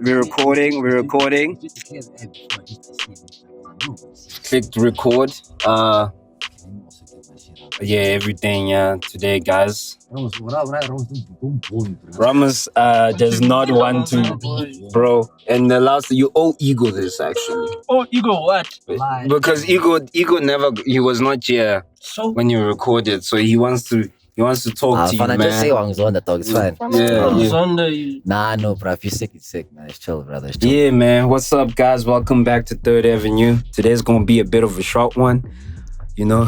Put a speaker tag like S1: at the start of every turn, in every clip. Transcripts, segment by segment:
S1: We're recording. Clicked record. Yeah, everything. Yeah, today, guys. Ramos does not want to, bro. And the last, you owe Ego this actually.
S2: Oh, Ego, what?
S1: Because Ego never. He was not here when you recorded, so he wants to. He wants to talk to you, man.
S3: Just say Wang's on the talk. It's fine.
S1: Yeah.
S3: Nah, no, bro. If you're sick, it's sick, man. It's chill, brother. It's chill.
S1: Yeah, man. What's up, guys? Welcome back to 3rd Avenue. Today's gonna be a bit of a short one. You know,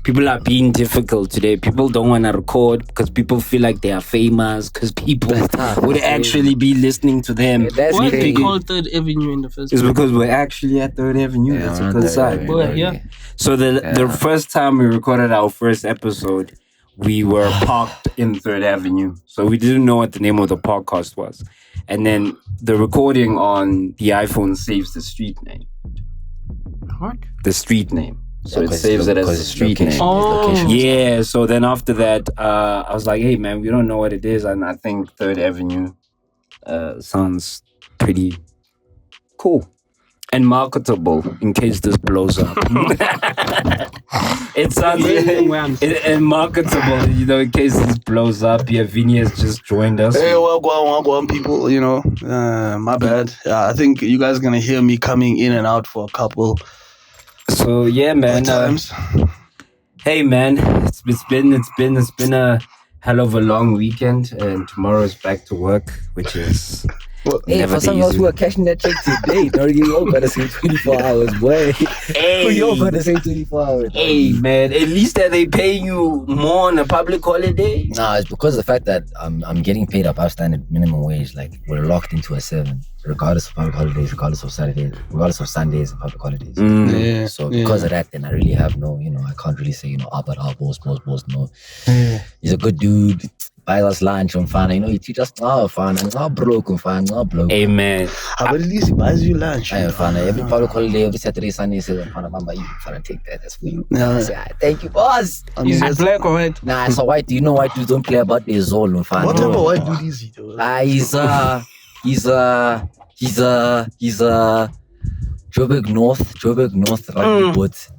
S1: people are being difficult today. People don't want to record because people feel like they are famous. Because people would actually be listening to them.
S2: Why is it called 3rd Avenue in the first place?
S1: It's because we're actually at 3rd Avenue.
S3: Yeah,
S1: That's a good side.
S2: Yeah.
S1: So the first time we recorded our first episode, we were parked in 3rd Avenue. So we didn't know what the name of the podcast was. And then the recording on the iPhone saves the street name.
S2: What?
S1: The street name. So it saves it as a street name.
S2: Oh.
S1: Yeah, so then after that, I was like, hey, man, we don't know what it is. And I think 3rd Avenue sounds pretty cool. And marketable in case this blows up. It sounds and marketable, you know, in case this blows up. Yeah, Vinny has just joined us.
S4: Hey, welcome, people. You know, my bad. I think you guys are gonna hear me coming in and out for a couple.
S1: So yeah, man.
S4: Times.
S1: Hey, man, it's been a hell of a long weekend, and tomorrow is back to work, which is.
S3: Hey, for some of us who are cashing that check today, don't you all gotta say 24 hours, boy.
S1: Hey,
S3: you all gotta say 24 hours.
S1: Hey, man, at least that they pay you more on a public holiday.
S3: Nah, it's because of the fact that I'm getting paid above standard minimum wage. Like, we're locked into a 7, regardless of public holidays, regardless of Saturdays, regardless of Sundays and public holidays.
S4: Yeah.
S3: So because of that, then I really have no, I can't really say, but our boss, no.
S4: Yeah.
S3: He's a good dude. Buys us lunch on fun. He teaches us how fun and how broke on fun, how broke.
S1: Hey, man.
S4: But at least he buys you lunch.
S3: I am fun. Every public holiday, every Saturday, Sunday, he says, Mamba, you can take that. That's for you.
S4: Yeah.
S3: I say, thank you, boss.
S2: Is it black or white?
S3: Nah, so white. Do you know white dudes don't play about their zone on fun?
S4: What type of white dude is he, though?
S3: He's Joburg North rugby boat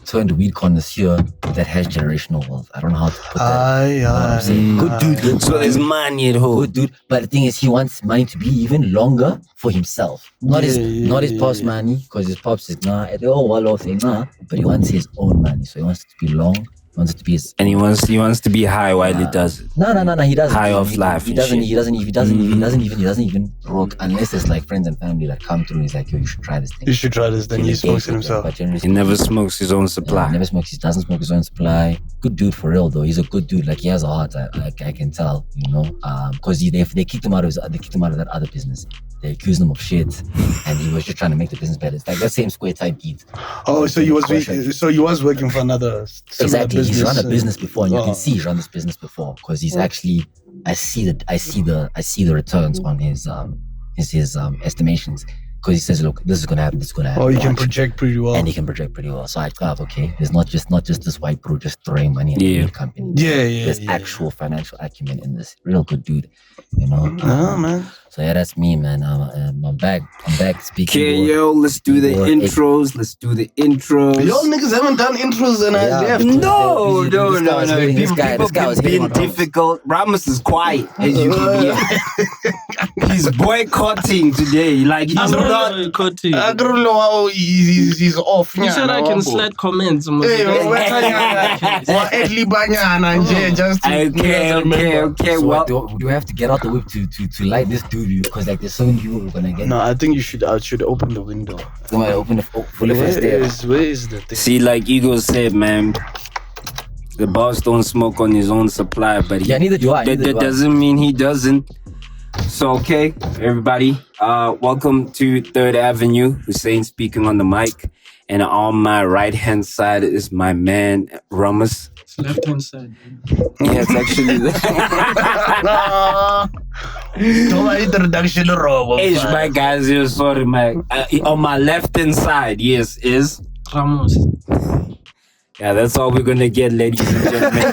S3: turned weed connoisseur that has generational wealth. I don't know how to put that. You know what I'm saying? Good dude.
S1: So there's money at home.
S3: Good dude. But the thing is, he wants money to be even longer for himself. Not his pop's money, because his pops is the whole wall thing, but he wants his own money. So he wants it to be long. He wants it to be his.
S1: And he wants to be high while he does it.
S3: No. He doesn't.
S1: High off life.
S3: He doesn't even rock unless there's like friends and family that come through. He's like, yo, you should try this thing.
S4: You should try this. Then he smokes it himself.
S3: But
S1: He never smokes his own supply.
S3: He never smokes. He doesn't smoke his own supply. Good dude for real though. He's a good dude. Like he has a heart. I can tell. Because they kicked him out of that other business. They accused him of shit, and he was just trying to make the business better. It's like that same square type beat.
S4: Oh, so he was working for another
S3: exactly.
S4: business.
S3: He's run a business before, and you can see he's run this business before because he's actually. I see the returns on his estimations because he says, look, this is gonna happen.
S4: Oh, he can project pretty well.
S3: And he can project pretty well. So I thought, okay, there's not just this white bro just throwing money at the company.
S4: Yeah.
S3: There's actual financial acumen in this. Real good dude,
S4: man.
S3: So yeah, that's me, man. I'm back speaking.
S1: Okay, yo, let's do the intros.
S4: Y'all niggas haven't done intros and I left.
S1: No.
S3: This guy was
S1: being difficult. Ramos is quiet, as you can hear. He's boycotting today. Like he's not.
S2: Boycotting.
S4: I don't know how he's off.
S2: You said I can slide comments.
S1: Okay. Well,
S3: do we have to get out the whip to light this dude? Because like there's so many people who are gonna get.
S4: No, I think I should open the window.
S3: Somebody open the full
S4: Where is the thing?
S1: See, like Ego said, man, the boss don't smoke on his own supply, but
S3: neither do I.
S1: That doesn't mean he doesn't. So okay, everybody, welcome to 3rd Avenue. Hussein speaking on the mic, and on my right hand side is my man Ramos.
S2: Left hand side.
S1: Yeah, it's actually
S4: introduction wrong.
S1: Hey, my guys, you're sorry, man. On my left hand side, yes, is
S2: Ramos.
S1: Yeah, that's all we're gonna get, ladies and gentlemen.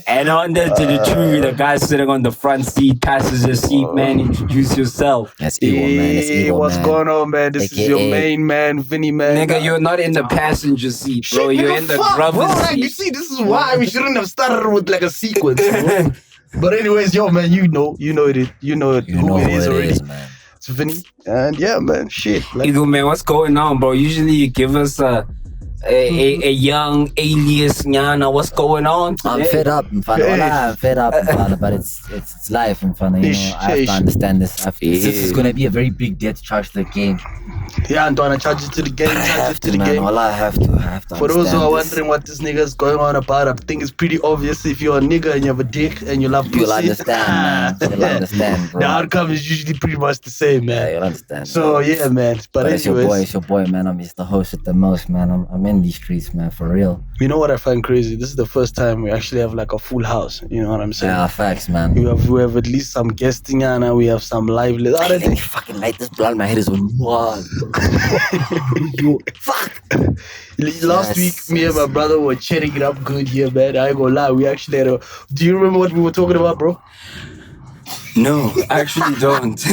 S1: And on there to the tree, the guy sitting on the front seat, passenger seat, man. Introduce yourself.
S3: That's evil, man. That's evil,
S4: What's
S3: man.
S4: going on, man? This is your
S3: AKA.
S4: main man, Vinny, man.
S1: Nigga, you're not in the passenger seat, bro.
S4: Shit,
S1: You're
S4: nigga,
S1: in the
S4: fuck,
S1: driver's
S4: bro, like, you
S1: seat.
S4: see, this is why we shouldn't have started with like a sequence, bro. But anyways, yo, man, you know it,
S3: You
S4: who
S3: know
S4: it is
S3: who it
S4: already.
S3: is, man.
S4: It's Vinny, and yeah, man, shit. Like,
S1: Eagle, man, what's going on, bro? Usually you give us a young alias, Nyana. What's going on today?
S3: I'm fed up, I'm fed up, but it's life, you know. I have to understand this. This is gonna be a very big debt charge to the game.
S4: yeah, and wanna charge it to the game,
S3: I
S4: charge
S3: have
S4: it to
S3: to,
S4: the
S3: man.
S4: game.
S3: All I have to
S4: For those who are
S3: understand
S4: wondering what this nigga's going on about, I think it's pretty obvious. If you're a nigga and you have a dick and you love pussy,
S3: you'll understand, man. You'll understand, bro.
S4: the outcome is usually pretty much the same,
S3: Yeah,
S4: man.
S3: you'll understand.
S4: So yeah, man. But
S3: it's
S4: anyways,
S3: your boy, man. I'm just the host with the most, man. I'm in these streets, man, for real.
S4: you know what I find crazy? This is the first time we actually have like a full house. You know what I'm saying?
S3: Yeah, facts, man.
S4: We have at least some guesting, and we have some live.
S3: Let me fucking light this blunt. My head is on wild. Fuck.
S4: Last week, me and my brother were chatting it up good here, man. I ain't gonna lie. We actually had a. Do you remember what we were talking about, bro?
S1: No, I actually don't.
S4: You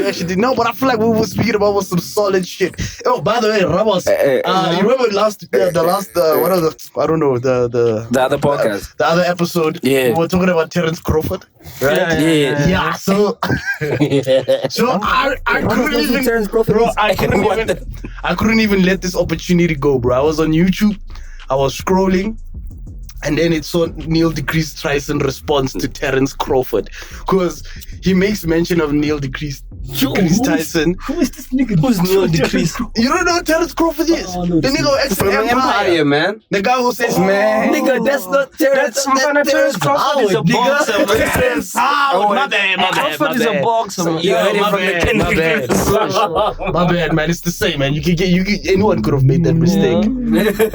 S4: actually did. No, but I feel like what we were speaking about was some solid shit. Oh, by the way, Ramos, you remember the last one of the, I don't know,
S1: The other podcast.
S4: the other episode?
S1: Yeah.
S4: We were talking about Terrence Crawford, right?
S1: Yeah.
S4: Yeah, so I couldn't even,
S3: Terrence Crawford
S4: bro,
S3: is?
S4: I couldn't even let this opportunity go, bro. I was on YouTube, I was scrolling, and then it saw Neil deGrasse Tyson response to Terrence Crawford, because he makes mention of Neil deGrasse Tyson.
S3: Who is this nigga?
S1: Who's Neil deGrasse?
S4: You don't know who Terrence Crawford is?
S3: Oh, no,
S4: The nigga who
S1: From Empire, man.
S4: The guy who says, man.
S3: Nigga, that's not Terrence.
S2: That's Terrence Crawford is a boxer.
S4: Terrence Howard. My bad, my bad,
S2: Crawford is a boxer.
S1: You heard it
S4: my
S1: from the
S4: bad, my
S1: Kendrick.
S4: bad. My bad, man. It's the same, man. Anyone could have made that mistake.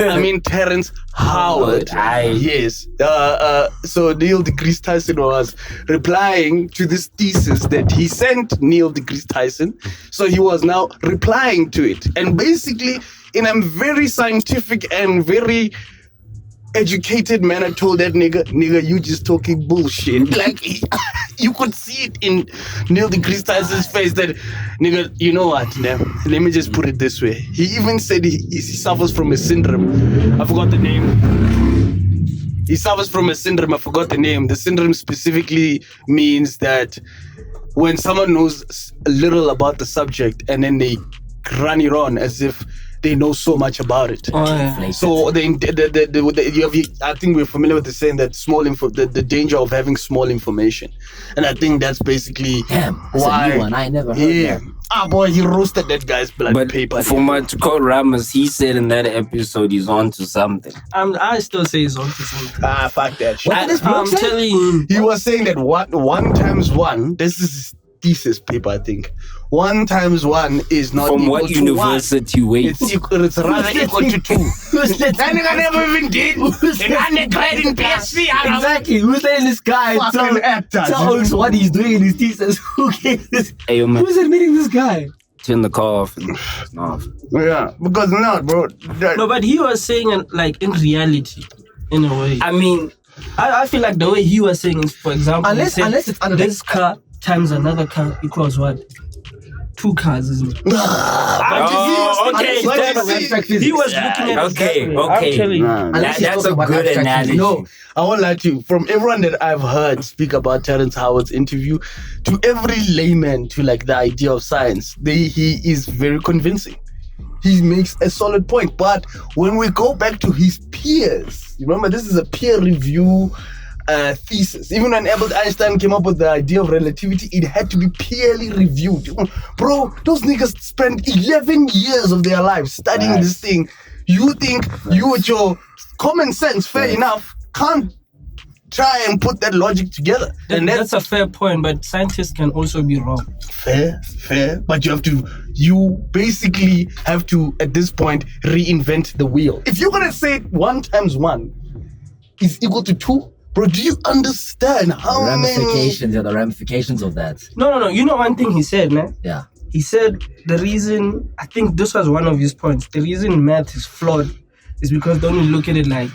S4: I mean, Terrence Howard. Yes. So Neil deGrasse Tyson was replying to this thesis that he sent Neil deGrasse Tyson. So he was now replying to it. And basically, in a very scientific and very educated manner, told that nigga, you just talking bullshit. Like, you could see it in Neil deGrasse Tyson's face that, nigga, you know what, man? Let me just put it this way. He even said he suffers from a syndrome. I forgot the name. He suffers from a syndrome. I forgot the name. The syndrome specifically means that when someone knows a little about the subject and then they run it on as if they know so much about it.
S2: Oh, yeah.
S4: So I think we're familiar with the saying that the danger of having small information, and I think that's basically
S3: Damn, that's a new one. I never heard that.
S4: Boy, he roasted that guy's blood
S1: But
S4: paper.
S1: for my to quote Ramos, he said in that episode he's on to something.
S2: I still say he's onto something.
S4: Fuck that shit.
S2: I'm telling you.
S4: He was saying that one times one. This is his thesis paper, I think. 1 times 1 is not
S1: From
S4: equal
S1: what
S4: to
S1: university? Wait.
S4: It's rather equal to 2. That nigga never even did an undergrad in PSC.
S3: Exactly. Who's letting this guy
S4: Fucking actor,
S3: tell
S4: dude.
S3: us what he's doing in his thesis? Who gave this?
S1: Hey, yo, man,
S3: Who's admitting this guy?
S1: turn the car off. And off.
S4: Yeah, because now, bro.
S2: No, but he was saying it like in reality, in a way.
S1: I mean,
S2: I feel like the way he was saying is, for example,
S3: Unless it's under
S2: this car times another car equals what? 2 cars, isn't it? He was looking at
S1: Okay,
S2: it.
S1: okay.
S2: I'm telling you.
S3: Unless he's
S1: That's a
S3: talking about
S1: good
S3: abstract
S1: analogy.
S3: physics.
S4: No, I won't lie to you. From everyone that I've heard speak about Terrence Howard's interview, to every layman to like the idea of science, he is very convincing. He makes a solid point. But when we go back to his peers, remember this is a peer review thesis. Even when Albert Einstein came up with the idea of relativity, it had to be peerly reviewed. Bro, those niggas spent 11 years of their lives studying this thing. You think you with your common sense, fair enough, can't try and put that logic together. And
S2: That's a fair point, but scientists can also be wrong.
S4: fair, but you basically have to, at this point, reinvent the wheel. If you're gonna say 1 times 1 is equal to 2, bro, do you understand how many?
S3: The ramifications of that.
S2: No. You know one thing he said, man?
S3: Yeah.
S2: he said the reason, I think this was one of his points, the reason math is flawed is because they only look at it like,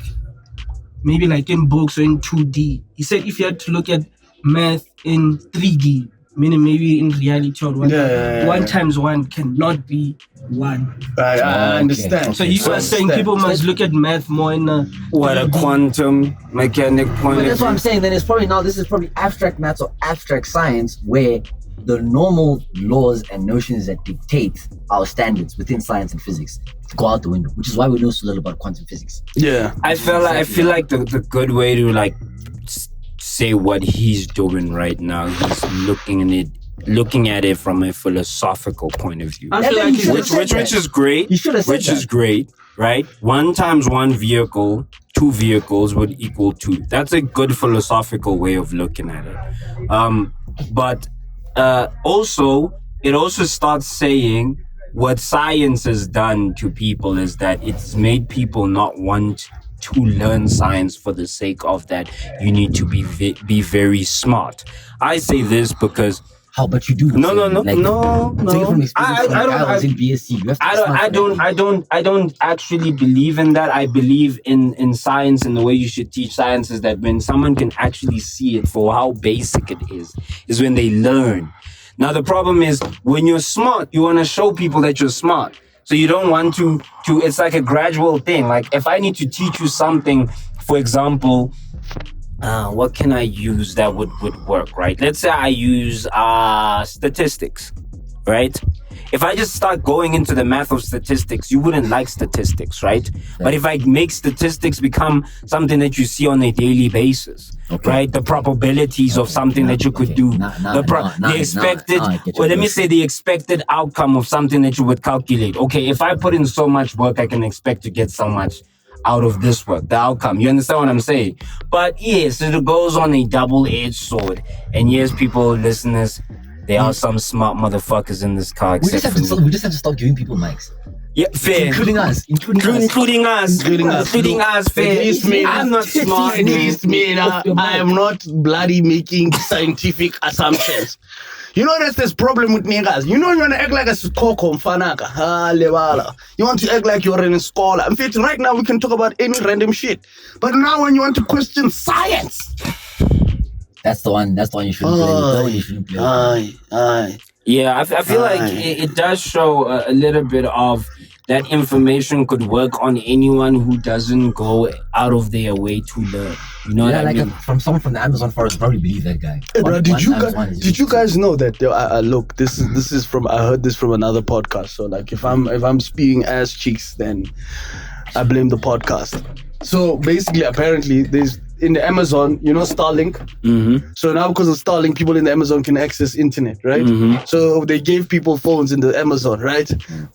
S2: maybe like in books or in 2D. He said if you had to look at math in 3D, meaning maybe in reality or whatever, 1 times 1 cannot be 1.
S4: I understand.
S2: So you are saying people must look at math more in a...
S1: What a quantum mechanic point
S3: But
S1: of
S3: that's what I'm
S1: view.
S3: saying. Then it's probably now. This is probably abstract maths or abstract science, where the normal laws and notions that dictate our standards within science and physics go out the window. Which is why we know so little about quantum physics.
S4: Yeah.
S1: I feel like the good way to like say what he's doing right now, he's looking at it from a philosophical point of view.
S2: I feel like
S3: he
S2: he's
S1: Which is great.
S3: You should have said
S1: Which
S3: that.
S1: is great, right? 1 times 1 vehicle, 2 vehicles would equal 2. That's a good philosophical way of looking at it. But also, it also starts saying what science has done to people is that it's made people not want to learn science for the sake of that you need to be very smart. I say this because
S3: How about you do?
S1: No.
S3: Take it from experience. I was in BSc. You have to be smart.
S1: I don't actually believe in that. I believe in science, and the way you should teach science is that when someone can actually see it for how basic it is when they learn. Now the problem is when you're smart, you want to show people that you're smart. So you don't want to it's like a gradual thing. Like if I need to teach you something, for example, what can I use that would work, right? Let's say I use statistics, right? If I just start going into the math of statistics, you wouldn't like statistics, right? But if I make statistics become something that you see on a daily basis, right? The probabilities of something that you could do, the expected, let me say the expected outcome of something that you would calculate. Okay, if I put in so much work, I can expect to get so much out of this work, the outcome. You understand what I'm saying? But yes, it goes on a double-edged sword. And yes, people, listeners, there are some smart motherfuckers in this car.
S3: We just have to stop giving people mics.
S1: Yeah, fair.
S3: Including us.
S1: Including us, fair.
S4: At least me.
S1: I'm not smart.
S4: At least me. I am not bloody making scientific assumptions. You know that's this problem with niggas. You know you want to act like a skoko mfanaka. You want to act like you're a scholar. In fact, right now we can talk about any random shit. But now when you want to question science,
S3: that's the one you shouldn't play. That's the one you shouldn't play.
S4: Aye.
S1: Yeah, I feel like it does show a little bit of that information could work on anyone who doesn't go out of their way to learn. You know what I mean?
S3: From someone from the Amazon forest, probably believe that guy.
S4: Hey, bro, did you guys know that? Look, this is from. I heard this from another podcast. So like, if I'm speaking ass cheeks, then I blame the podcast. So basically, apparently, there's in the Amazon, you know, Starlink.
S1: Mm-hmm.
S4: So now because of Starlink, people in the Amazon can access internet, right?
S1: Mm-hmm.
S4: So they gave people phones in the Amazon, right?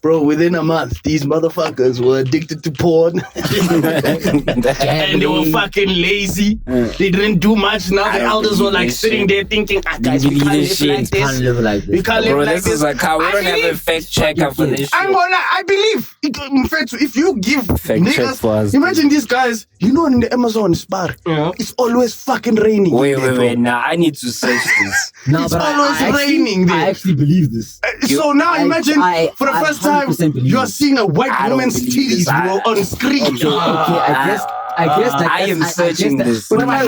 S4: Bro, within a month, these motherfuckers were addicted to porn. And they were fucking lazy. They didn't do much. Now the elders were like sitting there thinking, guys, we can't live like this. We can't live
S1: Bro,
S4: like
S1: this
S4: this.
S1: is like how we don't have a fact checker for this shit.
S4: I'm gonna lie, I believe. In fact, if you give
S1: Fact check for us.
S4: niggas, imagine these guys, you know, in the Amazon spar, it's always fucking raining.
S1: Wait. Now I need to search this.
S4: It's always raining there.
S3: I actually believe this.
S4: So now imagine for the first time
S3: 100% believe
S4: you are
S3: it.
S4: seeing a white woman's titties, bro, on screen.
S3: Okay, I guess
S1: I am searching this.
S3: What about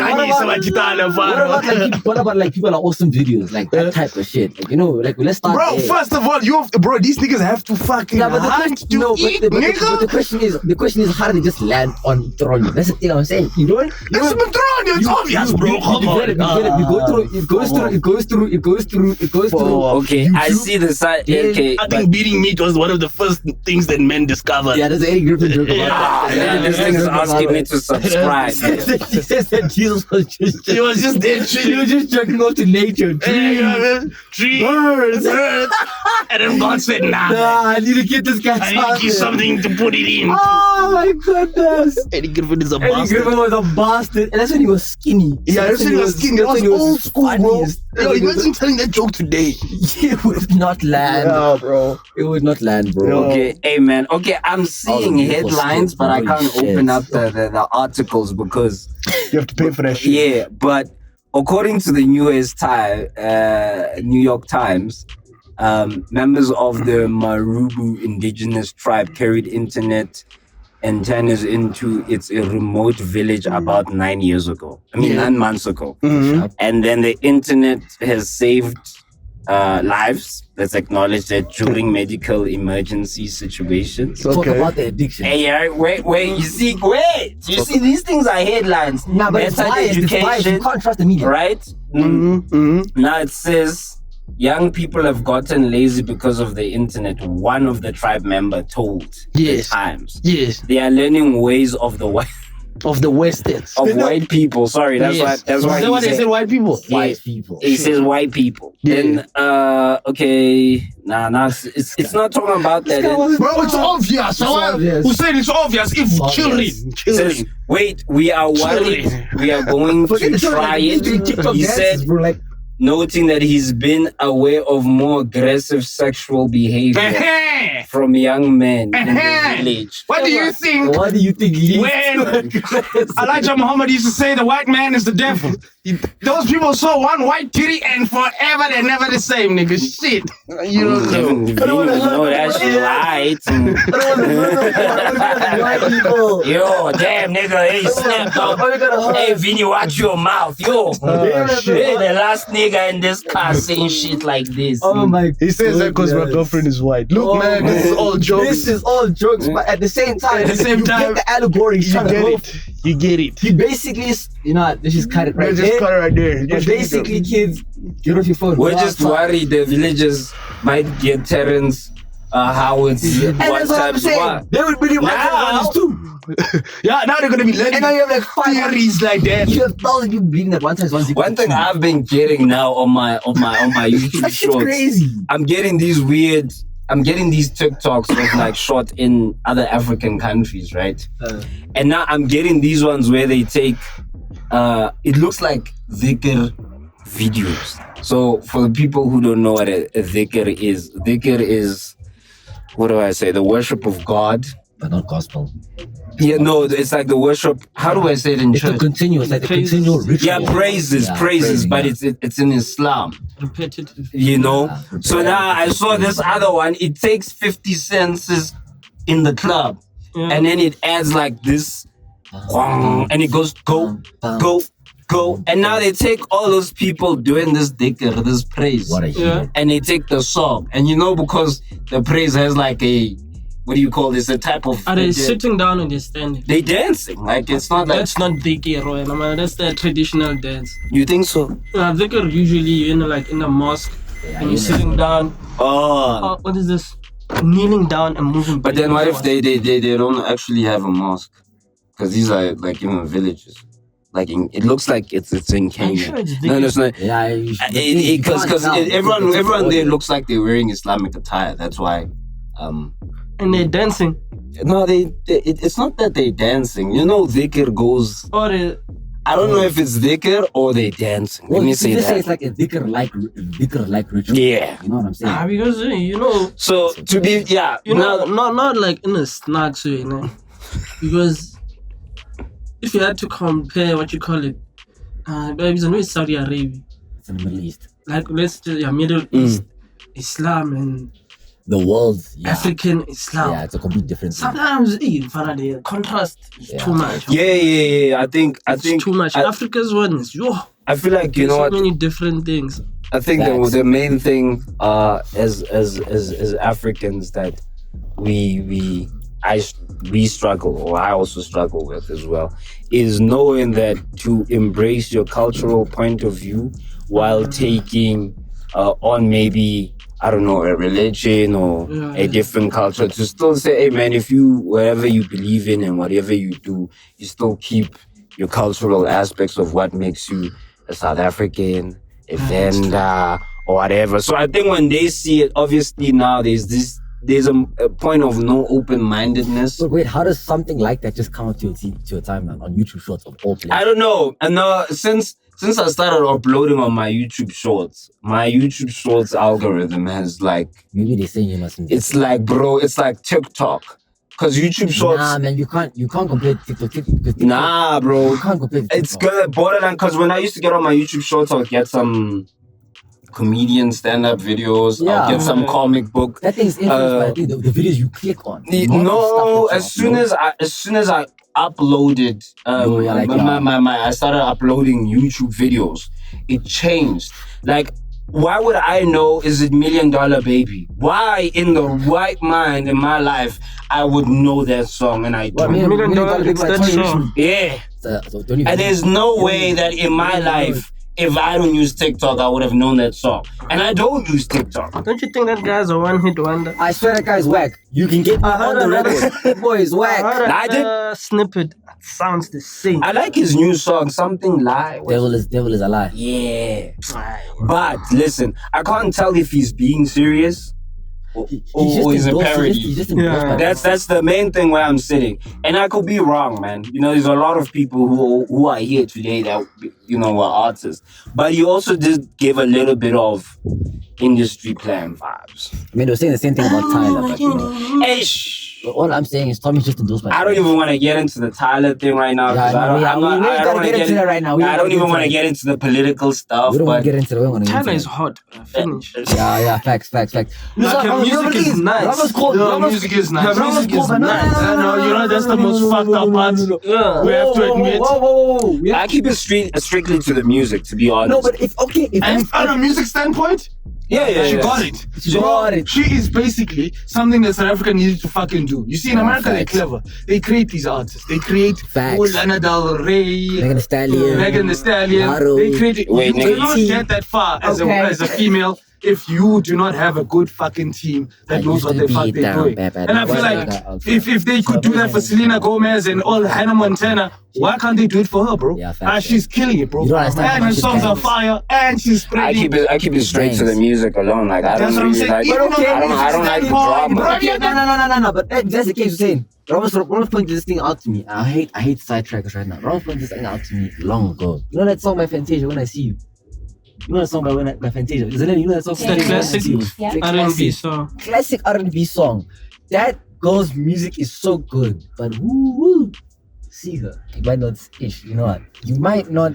S3: like people are awesome videos, like that type of shit? Like, you know, like let's start.
S4: Bro,
S3: there.
S4: first of all, these niggas have to fucking
S3: Yeah, but
S4: hunt to eat, nigga.
S3: the question is how do they just land on throne? That's the thing I'm saying. You don't.
S4: That's been thrown. It's obvious, bro. Come on.
S3: It goes through.
S1: Okay, I see the side. Okay,
S4: I think beating meat was one of the first things that men discovered.
S3: Yeah, there's Eddie Griffin joke about that.
S1: this thing is asking me to subscribe.
S3: He says that Jesus was just.
S4: He was just there
S3: He
S4: chilling.
S3: was just jerking off to nature.
S4: Tree, birds. And then God said, nah,
S3: I need to get this guy.
S4: I need to give something to put it in.
S3: Oh my goodness.
S4: Eddie Griffin is a
S3: Eddie
S4: bastard.
S3: Griffin was a bastard. And that's when he was skinny.
S4: Yeah, that's when he was skinny. That was old school, bro. Yo, imagine telling that joke today.
S3: It would not land.
S4: Yeah, bro.
S3: It would not land, bro.
S1: Okay, hey man. Okay, I'm seeing headlines, but I can't open up the articles because
S4: You have to pay for that shit.
S1: yeah. But according to the New York Times, members of the Marubu indigenous tribe carried internet antennas into its a remote village about 9 years ago. 9 months ago. And then the internet has saved lives. Let's acknowledge that during medical emergency situations.
S3: Talk about the addiction.
S1: Hey, wait. You see, these things are headlines.
S3: Nah, but it's biased. You can't trust the media.
S1: Right? Now it says young people have gotten lazy because of the internet. One of the tribe member told the Times.
S4: Yes.
S1: They are learning ways of the white
S4: Westerns.
S1: of white people. Sorry, that's why. That's why.
S4: Is that what they said? White people.
S3: White people.
S1: He says white people.
S4: Yeah.
S1: Then okay, nah, it's not talking about that.
S4: Bro, it's obvious. Who said it's obvious? If children.
S1: Says, wait, we are worried. We are going to try it. He said, noting that he's been aware of more aggressive sexual behavior from young men in the village.
S4: What do you think?
S3: What do you think?
S4: When Elijah Muhammad used to say the white man is the devil. Those people saw one white titty and forever they're never the same, nigga. Shit. You don't know.
S1: No, that's right. Yo, damn nigga, hey, snap dog. Hey, Vinny, watch your mouth, yo. Hey, the last nigga in this car saying shit like this.
S3: Oh my god.
S4: He says that because my girlfriend is white. Look, man, this is all jokes.
S3: This is all jokes, but at the same time, you get the allegory.
S4: You get it.
S3: He basically, let's just cut it right
S4: Just
S3: there.
S4: cut it right there.
S3: But basically, kids, get off your phone.
S1: We're just worried the villagers might get Terrence Howard's
S3: And that's what I'm saying. They would really want to too.
S4: Yeah, now they're gonna be learning.
S3: And now you have like 5
S4: theories like that.
S3: You have thousands of people believing that one times one equals
S1: One thing
S3: two.
S1: I've been getting now on my YouTube
S3: That shit's
S1: shorts.
S3: crazy.
S1: I'm getting these TikToks of like shot in other African countries, right? And now I'm getting these ones where they take it looks like dhikr videos. So for the people who don't know what a dhikr is, what do I say? The worship of God.
S3: But not gospel.
S1: Yeah, no, it's like the worship. How do I say it in
S3: It's
S1: church?
S3: the continuous, like the continual ritual.
S1: Yeah, praises, but it's in Islam.
S2: Repetitive.
S1: So now I saw this other one. It takes 50 cents in the club, and then it adds like this, and it goes go, and now they take all those people doing this dhikr, this praise,
S3: What a hero.
S1: and they take the song, and because the praise has like a, what do you call this? A type of.
S2: Are they sitting down or they standing?
S1: They dancing. Like it's not like.
S2: That's not dhikr, man. That's the traditional dance.
S1: You think so?
S2: Dhikr usually in a mosque and you're sitting down.
S1: Oh.
S2: What is this? Kneeling down and moving.
S1: But then what if they don't actually have a mosque? Because these are like villages. Like it looks like it's in Kenya.
S2: Sure it's
S1: No, it's not.
S3: Yeah,
S1: Because everyone there looks like they're wearing Islamic attire. That's why.
S2: And they're dancing.
S1: No, it's not that they're dancing. Dhikr goes.
S2: Or they,
S1: I don't know if it's dhikr or they dancing. Let me say that.
S3: It's like a dhikr-like ritual.
S1: Yeah.
S3: You know what I'm saying?
S2: because
S1: So to be
S2: not like in a snacks way, because if you had to compare what you call it, babies, I know it's Saudi Arabia,
S3: It's in the Middle East.
S2: like let's say Middle East, Islam and
S3: The world,
S2: African Islam.
S3: Yeah, it's a complete different thing.
S2: Sometimes the contrast is too much.
S1: Yeah. I think
S2: Too much. Africa's one is
S1: I feel like
S2: there's so
S1: what.
S2: many different things.
S1: I think the main thing as Africans that we struggle, or I also struggle with as well, is knowing that to embrace your cultural point of view while taking on maybe, I don't know, a religion or a different culture, to still say, hey man, if you, whatever you believe in and whatever you do, you still keep your cultural aspects of what makes you a South African, a Venda, or whatever. So I think when they see it, obviously now there's a point of no open-mindedness.
S3: But wait, how does something like that just come out to your timeline on YouTube Shorts of all places?
S1: I don't know. And since I started uploading on my YouTube Shorts algorithm has like,
S3: Maybe they say you mustn't.
S1: it's like, bro, it's like TikTok. Because YouTube Shorts,
S3: Nah, man, you can't compare TikTok.
S1: nah, bro.
S3: You can't compare TikTok.
S1: It's good, borderline. Because when I used to get on my YouTube Shorts, I would get some comedian stand-up videos. I'll
S3: Yeah.
S1: get some comic book.
S3: That thing's influenced by the videos you click on.
S1: No, as soon as I uploaded I started uploading YouTube videos, it changed. Like, why would I know is it $1 Million Baby? Why in the right mind in my life I would know that song and I don't?
S2: $1 Million, it's that song.
S1: Yeah.
S3: So don't even
S1: And there's no way that in my life, if I don't use TikTok, I would have known that song. And I don't use TikTok.
S2: Don't you think that guy's a one-hit wonder?
S3: I swear that guy's whack. You can get on the record. That boy is whack.
S1: I did-
S2: A snippet that sounds the same.
S1: I like his new song, Something Lie.
S3: Devil is a lie.
S1: Yeah. But listen, I can't tell if he's being serious or he's a parody.
S3: He's just endorsed
S2: Yeah.
S3: by
S1: That's the main thing where I'm sitting. And I could be wrong, man. You know, there's a lot of people who are here today that, you know, are artists. But he also did give a little bit of industry plan vibes.
S3: I mean, they were saying the same thing about Tyler, but you know.
S1: Hey, shh.
S3: But all I'm saying is Tommy's just endorsed by
S1: I don't even want to get into the Tyler thing right now. 'Cause
S3: Yeah,
S1: I don't
S3: gotta
S1: wanna
S3: get into that right now.
S1: I don't even want to get into the political stuff.
S3: We don't want
S1: But
S3: to get into it. We don't want to get
S2: Tyler
S3: into
S2: is
S3: it.
S2: hot. Finish.
S3: Yeah, facts.
S2: Like, her music is nice.
S3: Ramos called.
S4: No,
S3: Ramos-
S4: music is nice.
S3: Ramos
S4: Music is
S3: called, but
S4: nice. I know, you know, that's the most fucked up part.
S2: Yeah.
S4: We have to admit.
S3: Whoa. Yeah.
S1: I keep it strictly to the music, to be honest.
S3: No, but if
S4: And on a music standpoint,
S1: yeah.
S4: she got it.
S3: She got it.
S4: She is basically something that South Africa needed to fucking do. You see, in America, they're
S3: facts.
S4: clever. They create these artists. They create
S3: Facts.
S4: Lana Del Rey,
S3: Megan Thee Stallion.
S4: Megan Thee Stallion.
S3: Lotto.
S4: They create.
S1: Wait,
S4: You
S1: nigga,
S4: cannot
S3: you-
S4: get that far as
S3: Okay.
S4: as a female if you do not have a good fucking team that
S3: I
S4: knows
S3: used
S4: what
S3: to
S4: the fuck
S3: be
S4: they're
S3: down
S4: doing.
S3: bad.
S4: And I feel like
S3: Okay.
S4: if they could do that for Selena Gomez and all Hannah Montana, why can't they do it for her, bro?
S3: Yeah, facts,
S4: She's killing it, bro.
S3: You don't understand how
S4: And her
S3: much it
S4: songs are
S3: bangs.
S4: fire, and she's spreading.
S1: I keep it straight to the music alone. Like, I
S4: That's
S1: don't
S4: what I'm
S1: really
S4: saying.
S1: like.
S4: Even on the
S1: I don't
S4: music
S1: like the
S4: standpoint,
S1: drama.
S4: bro.
S3: No. But that's the case you're saying. Ramos pointed this thing out to me. I hate sidetrackers right now. Ramos pointed this thing out to me long ago. You know that song by Fantasia, When I See You? You know that song by Fantasia? Isn't it? You know that song?
S2: It's the classic
S3: The
S2: R&B song.
S3: classic R&B song. That girl's music is so good, but woo, see her. You might not, you know what? You might not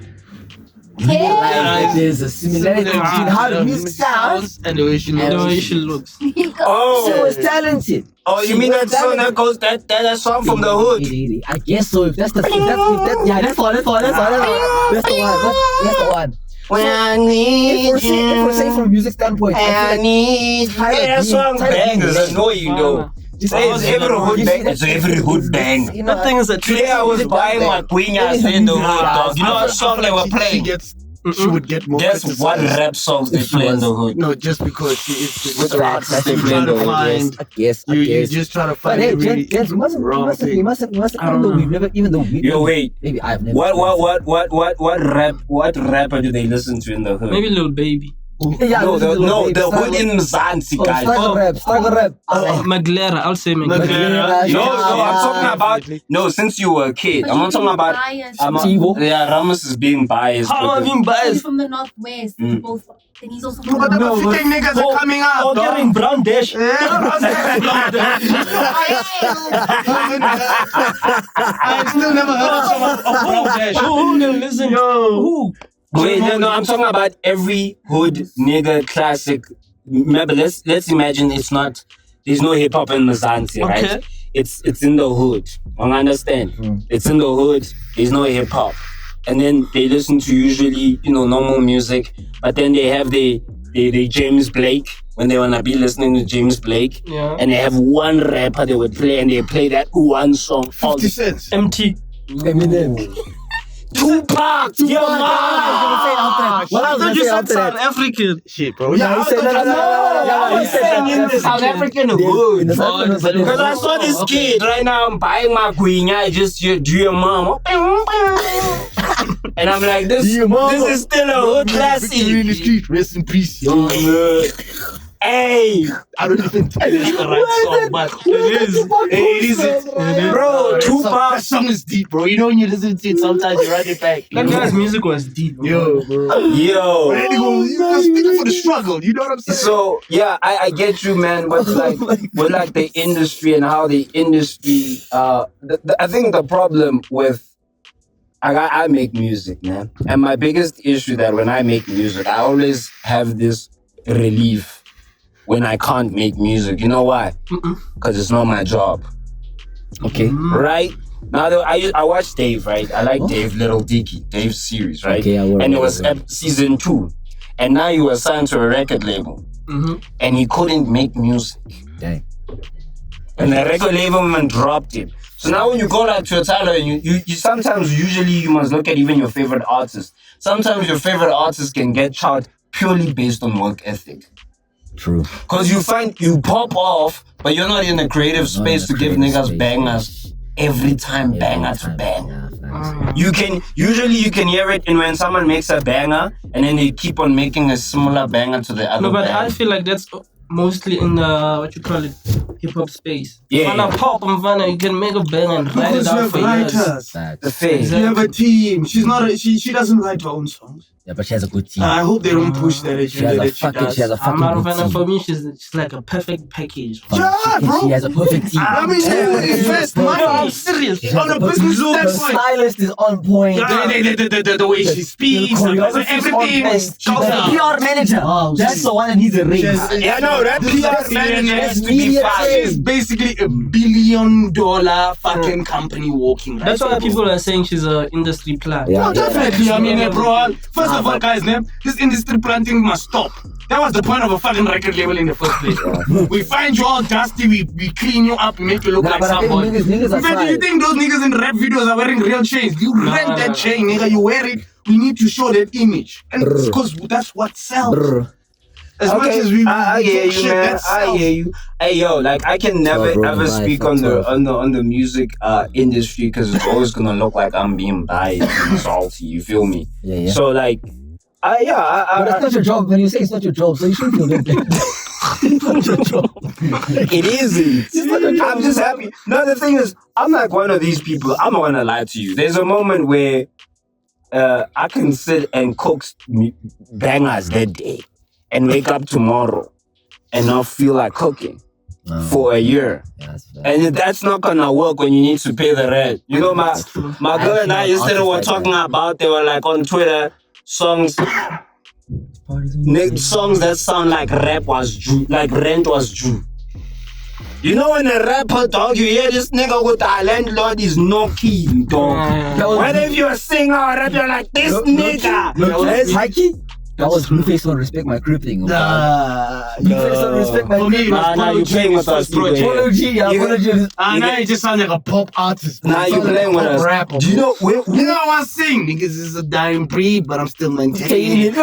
S3: realize that there's a similarity between how the music sounds.
S4: and the way she
S2: The
S4: looks.
S2: way she looks.
S3: She
S1: Oh,
S3: was talented.
S1: oh, you mean that song that goes that song from the hood?
S3: I guess so. If that's the that's the one. That's the one.
S1: When I
S3: If
S1: need
S3: we're saying from a music standpoint,
S1: I need
S3: Tyler
S1: that
S3: Bean-
S1: song
S3: Tyler Bean
S1: bangers.
S3: is-
S1: I know you know. It's every hood bang. It's every hood bang.
S3: You know,
S2: The thing is that
S1: Today I was buying my queen ass in the hood, dog. You know what song they were playing?
S4: She would get more.
S1: Guess what
S4: criticized.
S1: rap songs they
S3: If she
S1: play in
S3: was-
S1: the hood?
S4: No, just because she is.
S1: What rap
S3: That's
S1: they
S4: you
S1: play
S4: try
S1: in the
S4: to
S1: hood?
S4: find.
S3: I guess.
S4: You just try to
S3: But
S4: find
S3: hey,
S4: it really.
S3: gents, we mustn't,
S4: wrong thing.
S3: even though we've never, even though we.
S1: Yo, wait.
S3: Maybe I've never.
S1: What rapper do they listen to in the hood?
S2: Maybe Lil Baby.
S3: Yeah,
S1: No,
S3: this is
S1: the
S3: Struggle-
S1: hood in Mzansi,
S3: Oh,
S1: guys.
S3: struggle rap.
S2: Maglera. I'll say
S3: Maglera.
S2: Maglera.
S1: No, I'm
S3: Yeah.
S1: talking about since you were a kid.
S5: But
S1: I'm
S5: you
S1: not talking
S5: being
S1: about.
S5: biased.
S1: Ramos is being biased.
S2: How am I
S1: because-
S2: being
S5: He's
S2: biased?
S5: from the northwest.
S1: Mm.
S5: Both. Then he's also
S4: No,
S5: from
S4: but
S5: the
S4: the
S5: north.
S4: African niggas are coming out.
S2: Oh,
S4: dog.
S2: getting brown dash.
S4: I still never heard of someone of brown dash.
S2: Who listen? Who?
S1: Wait, no, I'm talking about every hood nigga classic. Remember, let's imagine it's not. There's no hip hop in Mzansi, right?
S2: Okay.
S1: It's in the hood. I understand. It's in the hood. There's no hip hop, and then they listen to usually normal music, but then they have the James Blake when they wanna be listening to James Blake,
S2: Yeah.
S1: and they have one rapper they would play, and they play that one song all
S4: 50
S1: the
S4: cents.
S2: MT.
S3: Eminem.
S1: Tupac, your mom.
S3: What else
S2: Don't
S3: did
S2: you
S3: you say
S2: said
S3: after
S2: South
S3: that?
S2: African.
S4: Shit, bro.
S3: Yeah, he said no.
S1: He said in the South African hood.
S3: In the South African hood.
S1: Because I saw this kid right now, I'm buying my queen. I just do your mom. And I'm like, this is still a hood
S4: Victory in the
S1: classic.
S4: street. Rest in peace. Yo.
S1: Hey,
S4: I don't even think it's the right song, but
S1: it is, bro.
S4: That
S1: Tupac.
S4: song is deep, bro. You know when you listen to it, sometimes you run it back.
S2: That guy's music was deep.
S4: Yo, bro.
S1: Yo.
S4: You just speaking for the struggle. You know what I'm saying?
S1: So yeah, I get you, man. But like with like the industry and how the industry, I think the problem with I make music, man. And my biggest issue that when I make music, I always have this relief when I can't make music. You know why? Because it's not my job. Okay, right? Now I watched Dave, right? I like Dave Little Dicky, Dave's series, right?
S3: Okay,
S1: and it was season 2, and now he was signed to a record label, and he couldn't make music,
S3: Dang.
S1: and the record label man dropped him. So now when you go like to a Tyla, and you sometimes usually you must look at even your favorite artist. Sometimes your favorite artist can get charted purely based on work ethic.
S3: True.
S1: Cause you find you pop off, but you're not in a creative space to give niggas bangers every time, banger to banger. You can hear it in when someone makes a banger and then they keep on making a similar banger to the other.
S2: No, but
S1: banger.
S2: I feel like that's mostly in the what you call it, hip hop space.
S1: Yeah.
S2: Fana pop and fana, you can make a banger and write it
S5: Because you
S2: out
S5: have
S2: for years.
S5: writers.
S1: The face.
S5: You have a team. She's not. She doesn't write her own songs.
S3: Yeah, but she has a good team.
S5: I hope they don't push that
S3: She has
S5: agenda
S3: a
S5: that she
S3: fucking.
S5: does.
S3: She has a
S2: I'm
S3: fucking
S2: not a
S3: good
S2: fan.
S3: team.
S2: For me, she's like a perfect package.
S5: Yeah, bro.
S3: She has a perfect team.
S5: I mean, they invest money.
S2: I'm serious.
S3: She has
S5: On a
S3: a perfect
S5: business
S3: look. Her
S5: standpoint.
S3: stylist is on point.
S5: The way she speaks,
S3: choreography is on
S5: everything.
S3: point. She's a PR manager. That's the one that needs a ring.
S1: Yeah, no, that PR manager has to be
S3: media
S1: fired.
S5: She's basically $1 billion fucking company walking. Right?
S2: That's why people are saying she's an industry plant.
S3: Yeah.
S5: No, definitely. I mean, bro. First of all, guys, this industry planting must stop. That was the point of a fucking record label in the first place. We find you all dusty, we clean you up, we make you look
S3: Nah,
S5: like
S3: but I think
S5: somebody.
S3: niggas are
S5: In fact, do you
S3: fine.
S5: think those niggas in rap videos are wearing real chains? You rent that chain, nigga. You wear it. We need to show that image, and because that's what sells.
S3: Brr.
S5: As much as we
S1: I hear
S5: talk
S1: you,
S5: shit,
S1: man.
S5: that
S1: I
S5: sells.
S1: hear you. Hey, yo, like I can never
S3: bro,
S1: ever
S3: bye,
S1: speak
S3: fuck
S1: on the music industry because it's always gonna look like I'm being biased and salty. You feel me?
S3: Yeah.
S1: So like,
S3: But it's not your job. When you say it's not your job, so you shouldn't feel that. It's not your job.
S1: it isn't. I'm just happy. No, the thing is, I'm like one of these people. I'm not gonna lie to you. There's a moment where I can sit and cook bangers that day and wake up tomorrow and not feel like cooking for a year.
S3: Yeah, that's fair.
S1: And that's not gonna work when you need to pay the rent. You know, my girl and I yesterday were talking about, they were like on Twitter, songs that sound like rap was due, like rent was due. You know when a rapper, dog, you hear this nigga with a landlord is no key, dog. What if you're a singer or rap, you're like, this nigga.
S3: That's high key. That was Blueface don't respect my crib thing. Blueface don't respect my
S5: For me,
S3: crib.
S1: Nah, you playing with us, bro.
S3: Apology.
S5: Now you just sound like a pop artist.
S1: Nah, you playing with us.
S5: Rapper.
S1: Do you know,
S5: You know what I'm saying? Niggas is a dying breed, but I'm still maintaining it.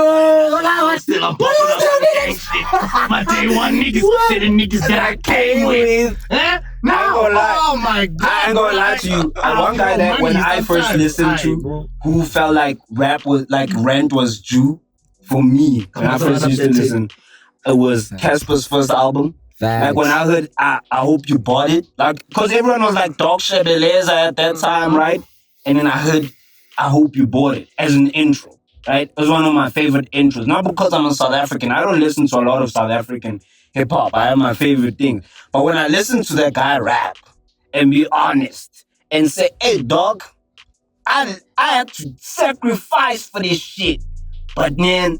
S5: Still I'm popping up on gang shit. My day one niggas, they're the niggas that I came with. Huh? No,
S1: I ain't gonna lie.
S5: oh my god.
S1: I ain't gonna lie to you. And one guy that when I first listened to, who felt like rap was like rent was due for me when I first used to listen, it was Casper's first album. Like when I heard I hope you bought it, like because everyone was like dog shit beleza at that time, right? And then I heard I hope you bought it as an intro, right? It was one of my favorite intros. Not because I'm a South African. I don't listen to a lot of South African hip hop. I have my favorite thing. But when I listen to that guy rap and be honest and say, hey dog, I had to sacrifice for this shit. But man,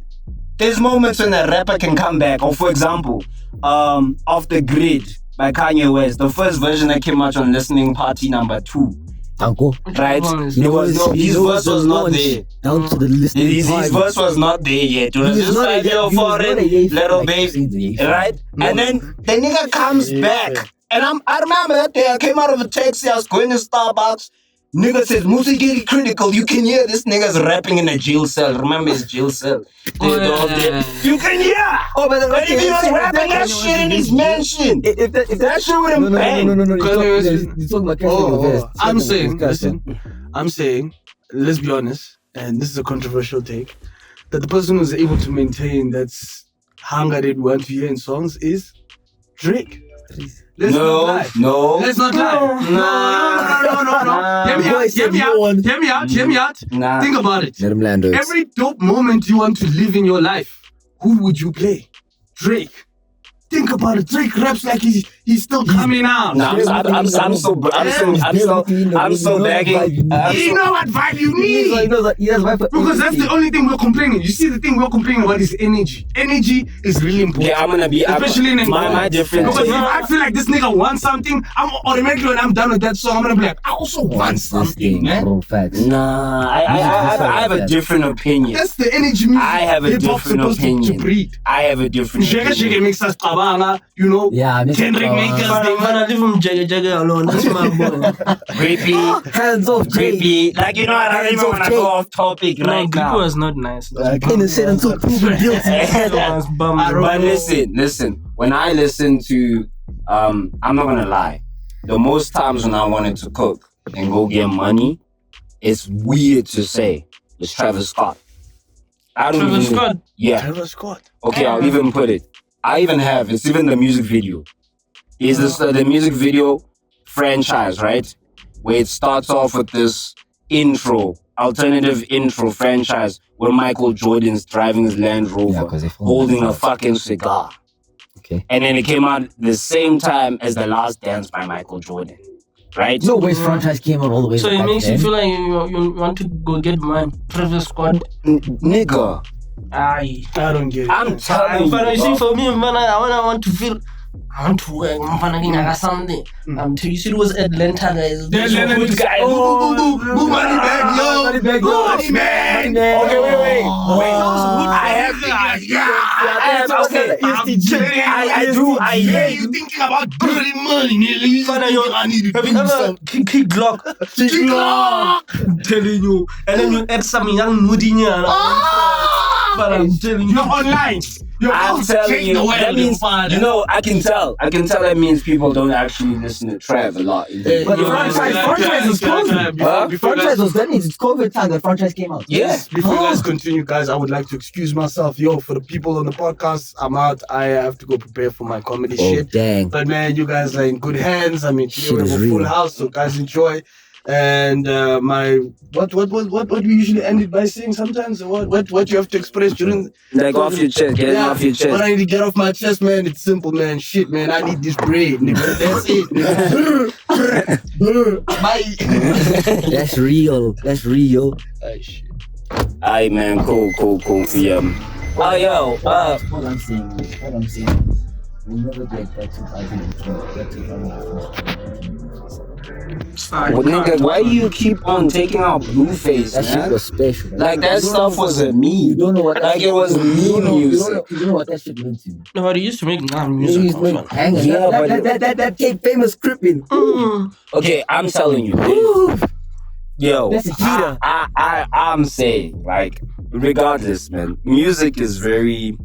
S1: there's moments when a rapper can come back. Or for example, Off the Grid by Kanye West. The first version that came out on listening party number 2.
S3: Uncle.
S1: Right? There was no, his verse was not there.
S3: Down to the list.
S1: His verse was not there yet. It was just like, yo, foreign, little baby. Right? And then the nigga comes back. And I remember that day I came out of a taxi, I was going to Starbucks. Nigga says, music getting critical. You can hear this nigga's rapping in a jail cell. Remember his jail cell? You can hear.
S3: Oh, but
S1: But if he was rapping that shit in his mansion, if that shit would have banged.
S3: No. You're talking about Kanye West.
S5: I'm saying, listen, I'm saying, let's be honest, and this is a controversial take, that the person who's able to maintain that's hunger that we want to hear in songs is Drake. Let's not lie.
S1: No.
S5: Let's not lie. No. Hear me out.
S1: Nah.
S5: Think about it.
S3: Let him land it.
S5: Every dope moment you want to live in your life, who would you play? Drake. Think about it. Drake raps like he's he's still coming out.
S1: No, I'm so begging.
S5: You know what vibe you need. Because that's the only thing we're complaining. You see, the thing we're complaining about is energy. Energy is really important.
S1: Yeah, I'm gonna be
S5: especially in
S1: my difference.
S5: Because if I feel like this nigga wants something, I'm automatically when I'm done with that song, I'm gonna be like, I also want something, man.
S3: Bro, facts.
S1: Nah, I have a different opinion.
S5: That's the energy music.
S1: I have a
S5: hip-hop's
S1: different
S5: supposed
S1: opinion.
S5: to breed.
S1: I have a different
S5: Shake
S1: opinion.
S5: makes us tabana, you know.
S3: Yeah,
S5: Kendrick makes us
S2: But I leave him Jagga alone. That's my boy.
S1: Creepy,
S3: Hands off, Jay.
S1: creepy. Like, you know what? I don't even want to go off topic
S2: No,
S1: right
S2: Grippy
S1: now.
S2: was not nice.
S3: Innocent until proven guilty.
S2: That was bummed.
S1: But listen. When I listen to, I'm not gonna lie. The most times when I wanted to cook and go get money, it's weird to say it's Travis Scott. I don't
S2: Travis
S1: even,
S2: Scott.
S1: Yeah.
S5: Travis Scott.
S1: Okay, I'll even put it. I even have. It's even the music video. Is this the music video franchise, right? Where it starts off with this alternative intro franchise where Michael Jordan's driving his Land Rover,
S3: Yeah, 'cause they filmed
S1: holding
S3: it.
S1: a fucking cigar.
S3: Okay.
S1: And then it came out the same time as The Last Dance by Michael Jordan, right?
S3: No way, franchise came out all the way.
S2: So it
S3: back
S2: makes
S3: then.
S2: you feel like you want to go get mine. Travis Scott.
S1: Nigga,
S2: Aye.
S5: I don't get it.
S1: I'm telling
S2: But you see,
S1: you.
S2: for me, man, I want to feel. I want to work. I'm gonna something. You see, it was Atlanta guys.
S5: Then let me
S2: Those guys.
S5: boo, money bag, yo.
S3: Money bag, yo.
S5: Money bag.
S1: Okay, wait.
S5: I have
S1: I hear you.
S5: You thinking about dirty money, nigga?
S2: Father,
S5: I need to
S2: Have you
S5: do
S2: ever
S5: something.
S2: kick Glock? I'm telling you. And then you add some young moody But I'm telling you.
S5: You're online. You're
S1: I'm telling you, that means, you know, I can tell that means people don't actually listen to Trav a lot.
S3: But the franchise was COVID. Franchise was that means it's COVID time that franchise came out.
S1: Yes.
S5: Before you guys continue, guys, I would like to excuse myself. Yo, for the people on the podcast, I'm out. I have to go prepare for my comedy
S3: Oh,
S5: shit.
S3: dang.
S5: But man, you guys are in good hands. I mean,
S3: Shit
S5: we have
S3: is
S5: a full
S3: real.
S5: house, so guys enjoy. And my what we usually end it by saying sometimes what you have to express during
S1: Like off your chest, get it off your chest.
S5: What I need to get off my chest, man, it's simple, man. Shit, man, I need this bread, nigga. That's it, nigga. Bye.
S3: That's real. That's real.
S5: Ay, shit.
S1: Aye, man, cool. Yeah. Oh, yo,
S3: What I'm saying is, we'll never get that 2020. That 2020.
S1: well, nigga, why you keep on taking out Blueface,
S3: That shit
S1: man?
S3: was special. Man.
S1: Like, that stuff was a meme.
S3: You don't know what
S1: Like, it was meme music.
S3: You don't know what that shit meant to me.
S2: No, but he used to make non
S3: He's
S2: music.
S3: been hanging.
S1: Yeah, but-
S3: That came famous cripping.
S1: Okay, I'm telling you. Yo,
S3: That's a heater.
S1: I'm saying, like, regardless, man, music is very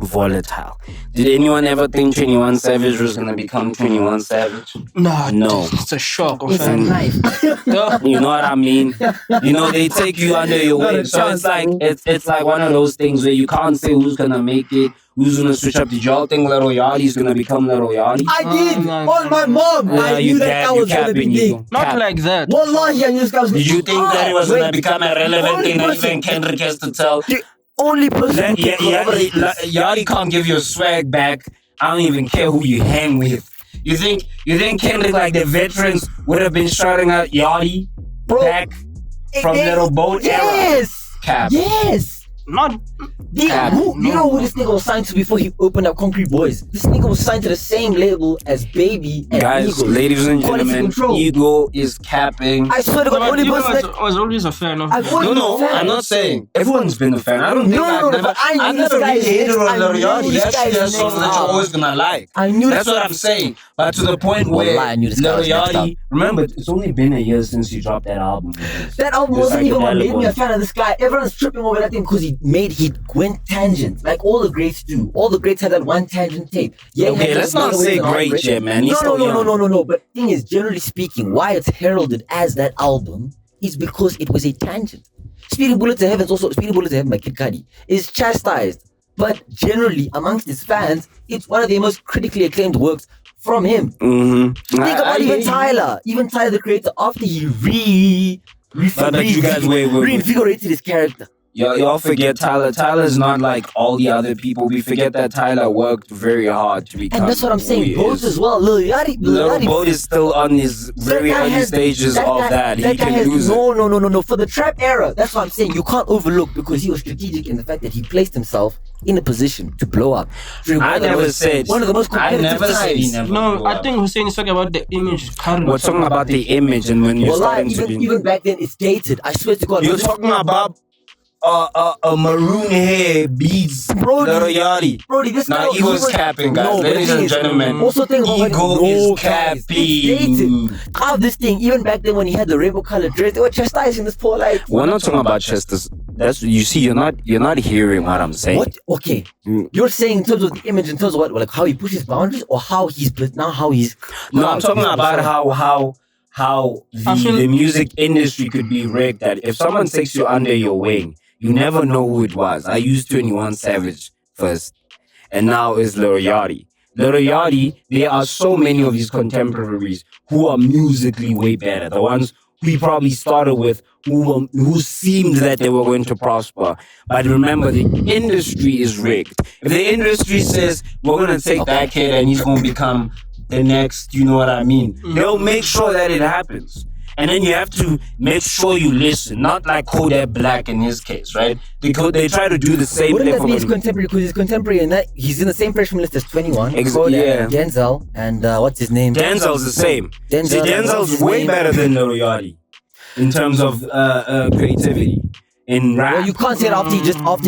S1: volatile. Did anyone ever think 21 Savage was gonna become 21 Savage?
S2: Nah,
S1: No.
S2: it's a shock.
S3: It's a knife.
S1: You know what I mean? You know, they take you under your
S3: Not a
S1: wing. So
S3: chance,
S1: it's like one of those things where you can't say who's gonna make it, who's gonna switch up. Did y'all think Lil Yachty's gonna become Lil Yachty?
S3: I did.
S2: no,
S3: On my mom. I
S1: you
S3: knew that guy
S1: you
S3: was gonna be
S1: capping,
S3: big.
S1: you
S2: Not
S1: cap.
S2: like that.
S3: Wallahi, I knew this guy was.
S1: Did you think that it was gonna become a relevant
S3: only
S1: thing that
S3: person-
S1: even Kendrick has to tell?
S3: The only person who can collaborate.
S1: Yachty can't give your swag back. I don't even care who you hang with. You think Kendrick, like the veterans, would have been shouting out Yachty
S3: Bro,
S1: back from Little Boat era?
S3: Yes.
S1: Cap.
S3: Yes.
S2: Not.
S1: Cap.
S3: You know who this nigga was signed to before he opened up Concrete Boys? This nigga was signed to the same label as Baby and
S1: Guys,
S3: Eagle.
S1: ladies and
S3: Quality
S1: gentlemen,
S3: control.
S1: Ego is capping.
S3: I swear to God,
S2: But
S3: only
S2: you
S3: person
S2: was,
S3: that
S2: was always a fan of.
S3: I've always
S1: No,
S3: been a fan.
S1: I'm not saying everyone's been a fan. I don't think
S3: No,
S1: I've
S3: but I knew
S1: I've
S3: this
S1: never
S3: guy
S1: really
S3: is
S1: hated
S3: next.
S1: on
S3: I
S1: Lil
S3: knew
S1: Yachty.
S3: this
S1: That's
S3: guy is
S1: just songs
S3: next.
S1: that you're always gonna like.
S3: I knew
S1: That's
S3: this.
S1: what I'm saying. But to the point
S3: Wallah,
S1: where
S3: I knew this guy
S1: Lil
S3: was next
S1: Yachty, remember, it's only been a year since he dropped that album.
S3: That album
S1: The
S3: wasn't even what made me a
S1: psychedelic
S3: fan of this guy. Everyone's tripping over that thing because he went tangent, like all the greats do. All the greats had that one tangent tape. Yeah,
S1: Okay, let's not say great yet, man. He's still young.
S3: No. But thing is, generally speaking, why it's heralded as that album is because it was a tangent. Speeding Bullet to Heaven by Kid Cudi is chastised, but generally amongst his fans, it's one of the most critically acclaimed works from him.
S1: Mm-hmm.
S3: Think about even Tyla, the creator, after he
S1: But you guys, wait.
S3: reinvigorated his character.
S1: Y'all forget Tyla. Tyla's not like all the other people. We forget that Tyla worked very hard to become.
S3: And that's what I'm
S1: who
S3: saying.
S1: he
S3: Both
S1: is.
S3: as well. Lil Yachty.
S1: Lil Boat is still on his very early stages of that. He can lose it.
S3: No. For the trap era, that's what I'm saying. You can't overlook because he was strategic in the fact that he placed himself in a position to blow up.
S1: I never said.
S3: One of the most
S1: I
S3: competitive
S1: never said he
S3: times.
S1: never.
S2: No,
S1: blew
S2: I
S1: up.
S2: think Hussein is talking about the image. Current.
S1: We're talking about the image, and when you're
S3: Well,
S1: starting to be.
S3: even back then, it's dated. I swear to God.
S1: You're talking about a maroon hair beats
S3: Brody.
S1: Lil Yachty.
S3: Brody, this
S1: Now
S3: guy,
S1: he was capping, guys.
S3: No, but
S1: Ladies
S3: the thing
S1: and
S3: is,
S1: gentlemen,
S3: also think about
S1: ego is
S3: guys, it's
S1: capping.
S3: dated. I have this thing, even back then when he had the rainbow colored dress, they were chastising this poor like.
S1: We're not talking about Chester's. That's you see. You're not hearing what I'm saying.
S3: What? Okay, you're saying in terms of the image, in terms of what, like how he pushes boundaries, or how he's how he's.
S1: No, I'm talking about how the music industry could be rigged. That if someone takes you under your wing, you never know who it was. I used 21 Savage first, and now it's Lil Yachty. Lil Yachty, there are so many of his contemporaries who are musically way better. The ones we probably started with, who seemed that they were going to prosper. But remember, the industry is rigged. If the industry says we're going to take that kid and he's going to become the next, you know what I mean? They'll make sure that it happens. And then you have to make sure you listen, not like Kodak Black in his case, right? They try to do the same
S3: Wouldn't
S1: thing
S3: that be his
S1: for
S3: contemporary? Because he's contemporary and that he's in the same freshman list as 21.
S1: Yeah.
S3: Denzel and what's his name?
S1: Denzel's the same.
S3: Denzel,
S1: See, Denzel's way better than Lil Yachty in terms of creativity in rap.
S3: Well, you can't say it after he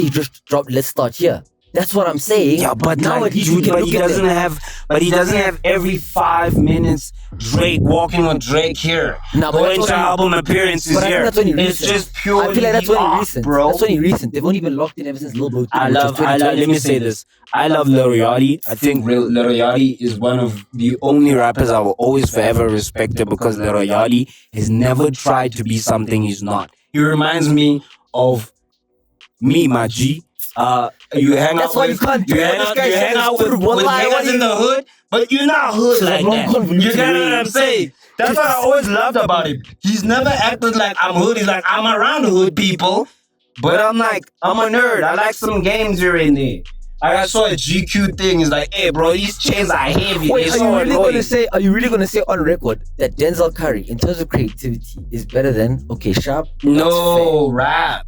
S3: just dropped Let's Start Here. That's what I'm saying.
S1: Yeah, but
S3: now
S1: like,
S3: he
S1: doesn't have every 5 minutes Drake walking on Drake here.
S3: Nah, but
S1: going
S3: that's
S1: to
S3: only-
S1: album appearances
S3: But I
S1: here.
S3: think that's only
S1: It's
S3: recent.
S1: just purely
S3: I feel like that's only
S1: off,
S3: recent,
S1: bro.
S3: That's only recent. They've only been locked in ever since Lil Bo.
S1: Let me say this. I love Lil Yachty. I think Lil Yachty is one of the only rappers I will always forever respect because Lil Yachty has never tried to be something he's not. He reminds me of me, my G. You hang
S3: That's
S1: out
S3: why
S1: with
S3: you can't
S1: you
S3: do
S1: hang
S3: what
S1: out,
S3: this guy
S1: you hang
S3: says,
S1: out with
S3: wallahi,
S1: niggas in the hood, but you're not hood like
S3: wrong
S1: that.
S3: convoluted
S1: You get
S3: way.
S1: what I'm saying? That's what I always loved about him. He's never acted like I'm hood. He's like, I'm around hood people, but I'm like, I'm a nerd. I like some games here and there. I saw a GQ thing. It's like, hey, bro, these chains are heavy.
S3: Wait,
S1: They're so annoying.
S3: are you really gonna say on record that Denzel Curry, in terms of creativity, is better than Sharp?
S1: No, rap.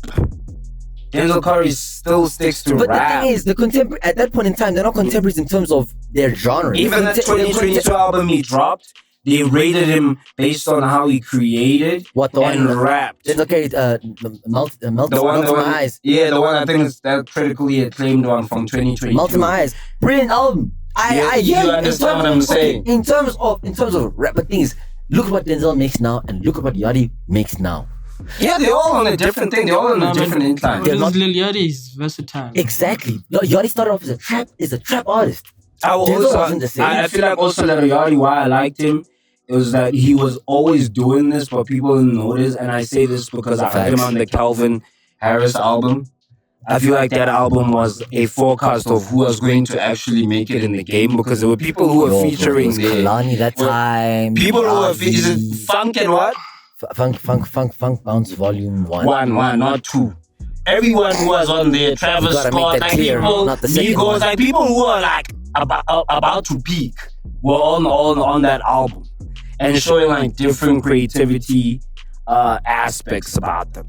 S1: Denzel Curry still sticks to
S3: But
S1: rap.
S3: the thing is, the contemporary at that point in time, they're not contemporaries in terms of their genre.
S1: Even that 2022 album he dropped, they rated him based on how he created and rapped.
S3: Denzel Curry, melt my eyes.
S1: Yeah, the one I think is that critically acclaimed one from 2022.
S3: Melt my eyes. Brilliant album. I
S1: you
S3: hear
S1: understand what I'm saying.
S3: In terms of rap, but things. Look at what Denzel makes now, and look at what Yachty makes now.
S1: Yeah, they're all on a different thing. They're all on a different incline.
S3: They're not-
S2: Lil Yachty is versatile.
S3: Exactly. Yachty started off as a trap artist.
S1: I
S3: wasn't the same.
S1: feel like also that Yachty, why I liked him, it was that he was always doing this, but people didn't notice. And I say this because I heard him on the Calvin Harris album. I feel like that album was a forecast of who was going to actually make it in the game because there were people who were featuring there.
S3: Kalani that time.
S1: People who were featuring Funk and what?
S3: Funk Bounce Volume 1.
S1: One, not two. Everyone who was on there, Travis
S3: You gotta make
S1: Scott,
S3: that
S1: like
S3: clear,
S1: people,
S3: not the second
S1: Migos,
S3: one.
S1: like people who are like about to peak were on that album and showing like different creativity aspects about them.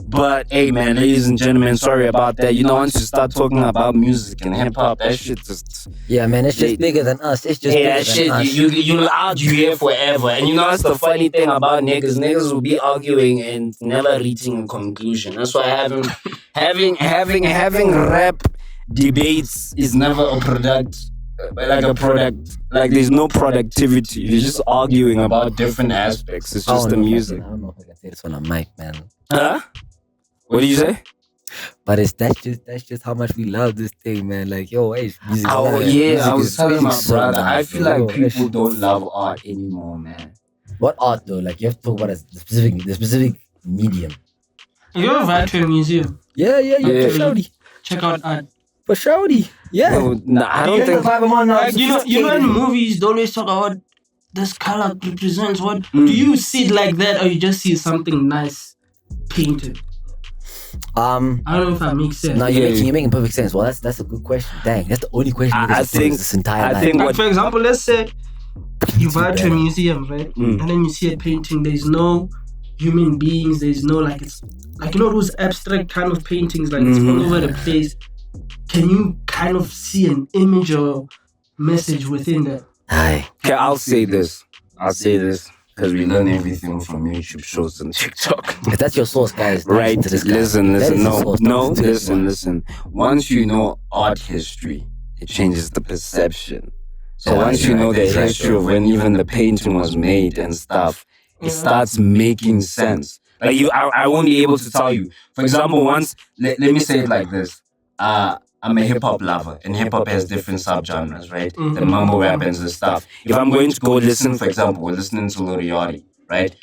S1: But hey, man, ladies and gentlemen, sorry about that. You know, once you start talking about music and hip hop, that shit just
S3: Yeah, man, it's just bigger than us. It's just bigger
S1: that
S3: than
S1: shit
S3: us.
S1: you'll argue here forever. And you know that's the funny thing about niggas. Niggas will be arguing and never reaching a conclusion. That's why having rap debates is never a product. Like there's no productivity. You're just arguing about different aspects. It's just the music.
S3: I don't know if I can say this on a mic, man.
S1: Huh? What do you say?
S3: But that's just how much we love this thing, man. Like, yo, hey, music.
S1: Oh
S3: is
S1: yeah,
S3: music
S1: I was
S3: is
S1: telling my
S3: so
S1: brother. I
S3: nice,
S1: feel
S3: bro.
S1: like
S3: Yo,
S1: people don't love art anymore, man.
S3: What art though? Like, you have to talk about the specific medium.
S2: If you ever vibe to a museum,
S3: Yeah,
S1: Yeah.
S3: for shawty.
S2: check out art.
S3: For shawty. Yeah.
S1: No, nah, I don't think.
S2: Like, you know in movies they always talk about this color represents what. Do you see it like that or you just see something nice painted? I don't know if that makes sense.
S3: No, you're making perfect sense. Well, that's a good question. Dang, that's the only question
S1: I think
S3: this entire
S1: I think
S2: Like,
S1: what
S2: for example, let's say you vibe to a museum, right? And then you see a painting. There's no human beings. There's no like it's like those abstract kind of paintings, like it's all over the place. Can you kind of see an image or message within that?
S3: Aye.
S1: Okay, I'll say this because we learn everything from YouTube shows and TikTok.
S3: If that's your source, guys,
S1: Right?
S3: to this guy.
S1: Listen.
S3: That is his
S1: No,
S3: source.
S1: no.
S3: Don't listen to this one.
S1: Listen. Once you know art history, it changes the perception. So
S3: Yeah,
S1: once
S3: you're
S1: you know
S3: right.
S1: the
S3: Exactly.
S1: history of when even the painting was made and stuff, it starts making sense. Like I won't be able to tell you. For example, once let me say it like this. I'm a hip hop lover, and hip hop has different subgenres, right? The mumble rap and the stuff. If I'm going to go listen, for example, we're listening to Lil Yachty, right?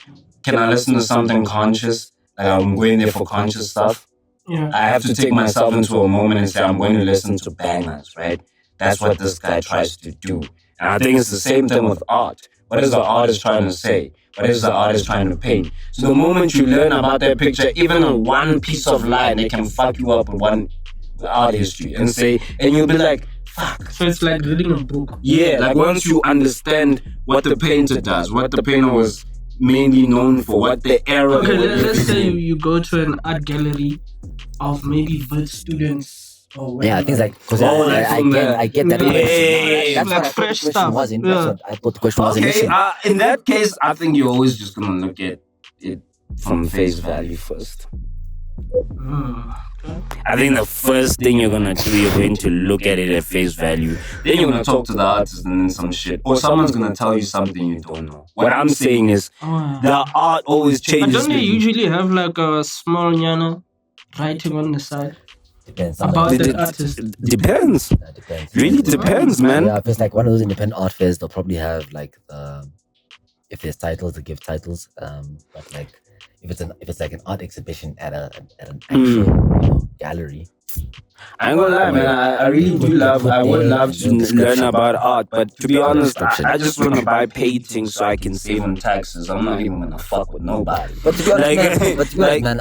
S1: Can I listen to something conscious? Like I'm going there for conscious stuff.
S2: Yeah.
S1: I have to take myself into a moment and say I'm going to listen to bangers, right? That's what this guy tries to do. And I think it's the same thing with art. What is the artist trying to say? What is the artist trying to paint? So the moment you learn about that picture, even on one piece of line, it can fuck you up with one art history and you'll be like, fuck.
S2: So it's like reading a book.
S1: Yeah, like once you understand what the painter does, what the painter was mainly known for, what the era
S2: Okay,
S1: was.
S2: let's say you go to an art gallery of maybe VIT students or whatever.
S3: Yeah, things like because
S1: like from
S3: I get that.
S2: Yeah,
S3: question.
S1: yeah,
S3: That's
S2: like
S3: what I thought
S2: fresh
S3: the question
S2: stuff.
S3: wasn't.
S2: Yeah.
S3: That's what I thought the question was
S1: Okay,
S3: initially.
S1: in that case, I think you're always just gonna look at it from face value first. I think the first thing you're gonna do, you're going to look at it at face value. Then you're gonna talk to the artist and then some shit. Or someone's gonna tell you something you don't know. What I'm saying is the art always
S2: But
S1: changes.
S2: don't they usually have like a small nyana writing on the side
S3: Depends.
S2: about
S1: It-
S2: the
S1: it-
S2: artist?
S1: it depends.
S3: That depends.
S1: Really depends, man.
S3: Yeah, if it's like one of those independent art fairs, they'll probably have like if there's titles, they give titles. But like if it's like an art exhibition at an actual gallery.
S1: I ain't gonna lie, man. I really do I would love to learn about art, but to be honest, I just want to buy paintings so I can save on taxes. I'm not even gonna fuck with nobody.
S3: But to be honest,
S1: Like-
S3: man,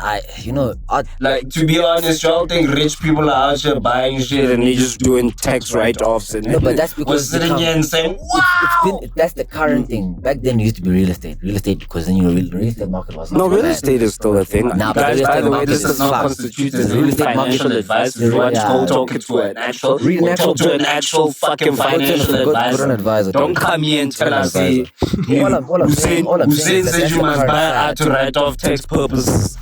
S3: art.
S1: Like, to be honest, y'all think rich people are out here buying shit and they just doing tax write-offs and
S3: No, but that's
S1: we're
S3: because
S1: sitting here and saying,
S3: that's the current thing. Back then, it used to be real estate because then the real estate market was
S1: no, real estate is still a thing.
S3: Nah, but
S1: Guys,
S3: real
S1: by
S3: estate
S1: the way,
S3: market
S1: this
S3: is
S1: does not
S3: fucked.
S1: constitute
S3: The
S1: as
S3: real estate
S1: financial
S3: market-
S1: advice.
S3: the
S1: If you
S3: real-
S1: want to
S3: yeah.
S1: go talk it to an actual,
S3: Real
S1: go
S3: actual-
S1: talk to an actual fucking financial
S3: Go to an
S1: advisor.
S3: advisor.
S1: Don't come here and tell us, hey,
S3: All I'm saying
S1: Hussein
S3: is that
S1: said
S3: that's
S1: you
S3: the
S1: must
S3: current
S1: buy
S3: fad.
S1: art to write off tax purposes.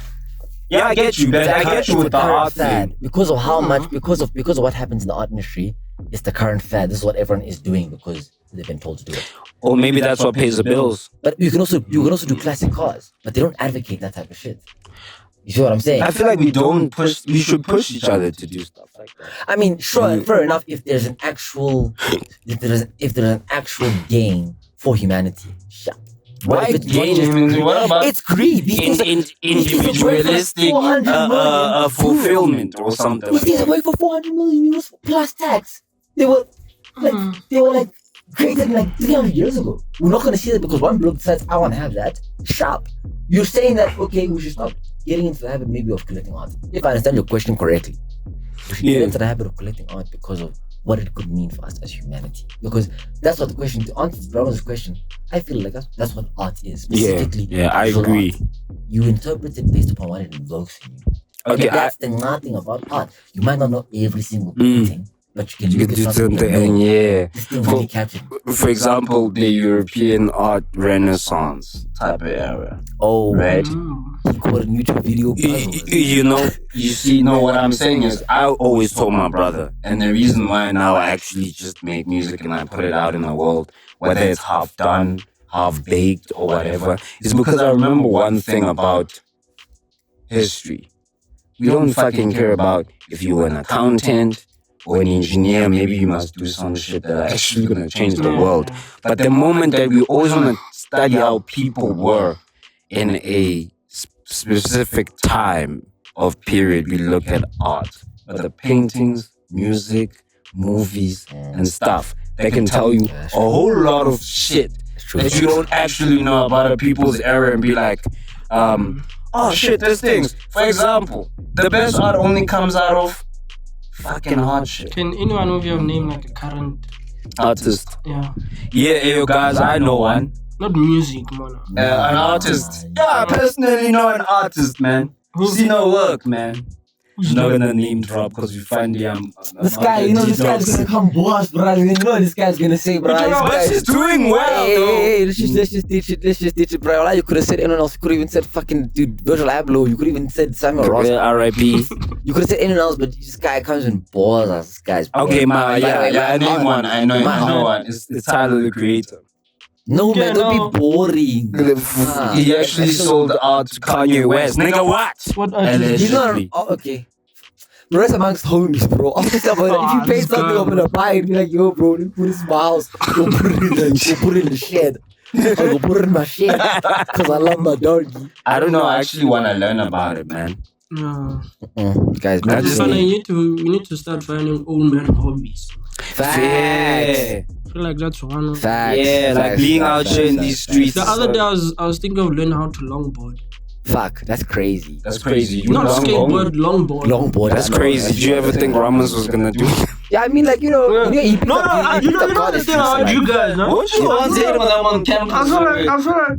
S1: Yeah, I get you, man. I get you with the art thing.
S3: Because of how much, because of what happens in the art industry, it's the current fad. This is what everyone is doing because they've been told to do it.
S1: Or maybe that's what pays the bills.
S3: But you can also do classic cars, but they don't advocate that type of shit. You see what I'm saying?
S1: I feel like we should push each other to do stuff like that.
S3: I mean, sure, fair enough. If there's an actual gain for humanity, yeah.
S1: Why
S3: if it's
S1: gain? What about
S3: it's greed. These things are-
S1: individualistic
S3: 400 million.
S1: fulfillment or something
S3: These
S1: like
S3: things
S1: that?
S3: are worth for 400 million euros plus tax. They were like created like 300 years ago. We're not gonna see that because one bloke decides I want to have that. Sharp. You're saying that okay, we should stop getting into the habit maybe of collecting art. If I understand your question correctly, we should get into the habit of collecting art because of what it could mean for us as humanity. Because that's what the question. To answer Brahma's question, I feel like that's what art is. Specifically,
S1: I
S3: visual
S1: agree.
S3: art. You interpret it based upon what it evokes in you.
S1: Okay,
S3: That's the nice thing about art. You might not know every single painting, but you can
S1: You
S3: look
S1: can
S3: at
S1: do
S3: something
S1: something,
S3: and
S1: and
S3: know
S1: yeah.
S3: this thing really captured me.
S1: For example, the European art Renaissance type of era,
S3: Oh,
S1: right?
S3: he caught a YouTube video.
S1: You know what I'm saying is I always told my brother, and the reason why now I actually just make music and I put it out in the world, whether it's half done, half baked, or whatever, is because I remember one thing about history. We don't fucking care about if you were an accountant or an engineer. Maybe you must do some shit that are actually gonna change the world. But the moment that we always want to study how people were in a specific time of period, we look at art. But the paintings, music, movies, and stuff, they can tell you a whole lot of shit that you don't actually know about a people's era and be like, oh shit, there's things. For example, the best art only comes out of fucking hardship.
S2: Can anyone of you name like a current
S1: Artist.
S2: Yeah.
S1: Yeah, yo guys, I know one.
S2: Not music, man.
S1: An artist. Yeah, I personally know an artist, man. See no work, man. I'm not gonna name drop because we find
S3: This guy, you know, this guy's gonna come boss, bro. You know, this guy's gonna say, bro.
S1: But she's doing well, though.
S3: Hey, let's just teach it, bro. You could have said anyone else. You could have even said fucking dude Virgil Abloh. You could have even said Samuel Ross.
S1: R.I.P.
S3: You could have said anyone else, but this guy comes in balls. This guy's
S1: okay, I know one. I know one. It's Tyler, the creator.
S3: No, man, don't be boring.
S1: He actually sold art to Kanye West. Nigga, what?
S2: What
S3: He's not. Oh, okay. The rest amongst homies, bro. Obviously, if you pay something, I'm gonna buy it. Be like, yo, bro, put this in my house. Go put it in the shed. I'll go put it in my shed because I love my doggy.
S1: I don't know. I actually want to learn about it, man.
S2: No.
S3: Guys,
S2: I just find we need to start finding old man hobbies.
S3: Facts.
S2: I feel like that's one of
S3: Facts.
S1: Yeah, like being out here in these streets.
S2: The other day I was thinking of learning how to longboard.
S3: Fuck, that's crazy.
S1: That's crazy.
S2: Not skateboard, longboard.
S3: Longboard.
S1: That's crazy. Did you ever think Ramos was gonna do it?
S3: Yeah, I mean, like, you know,
S2: Yeah.
S3: he
S2: You know the thing about you guys, no?
S1: What you want to say about them on campus?
S2: I feel like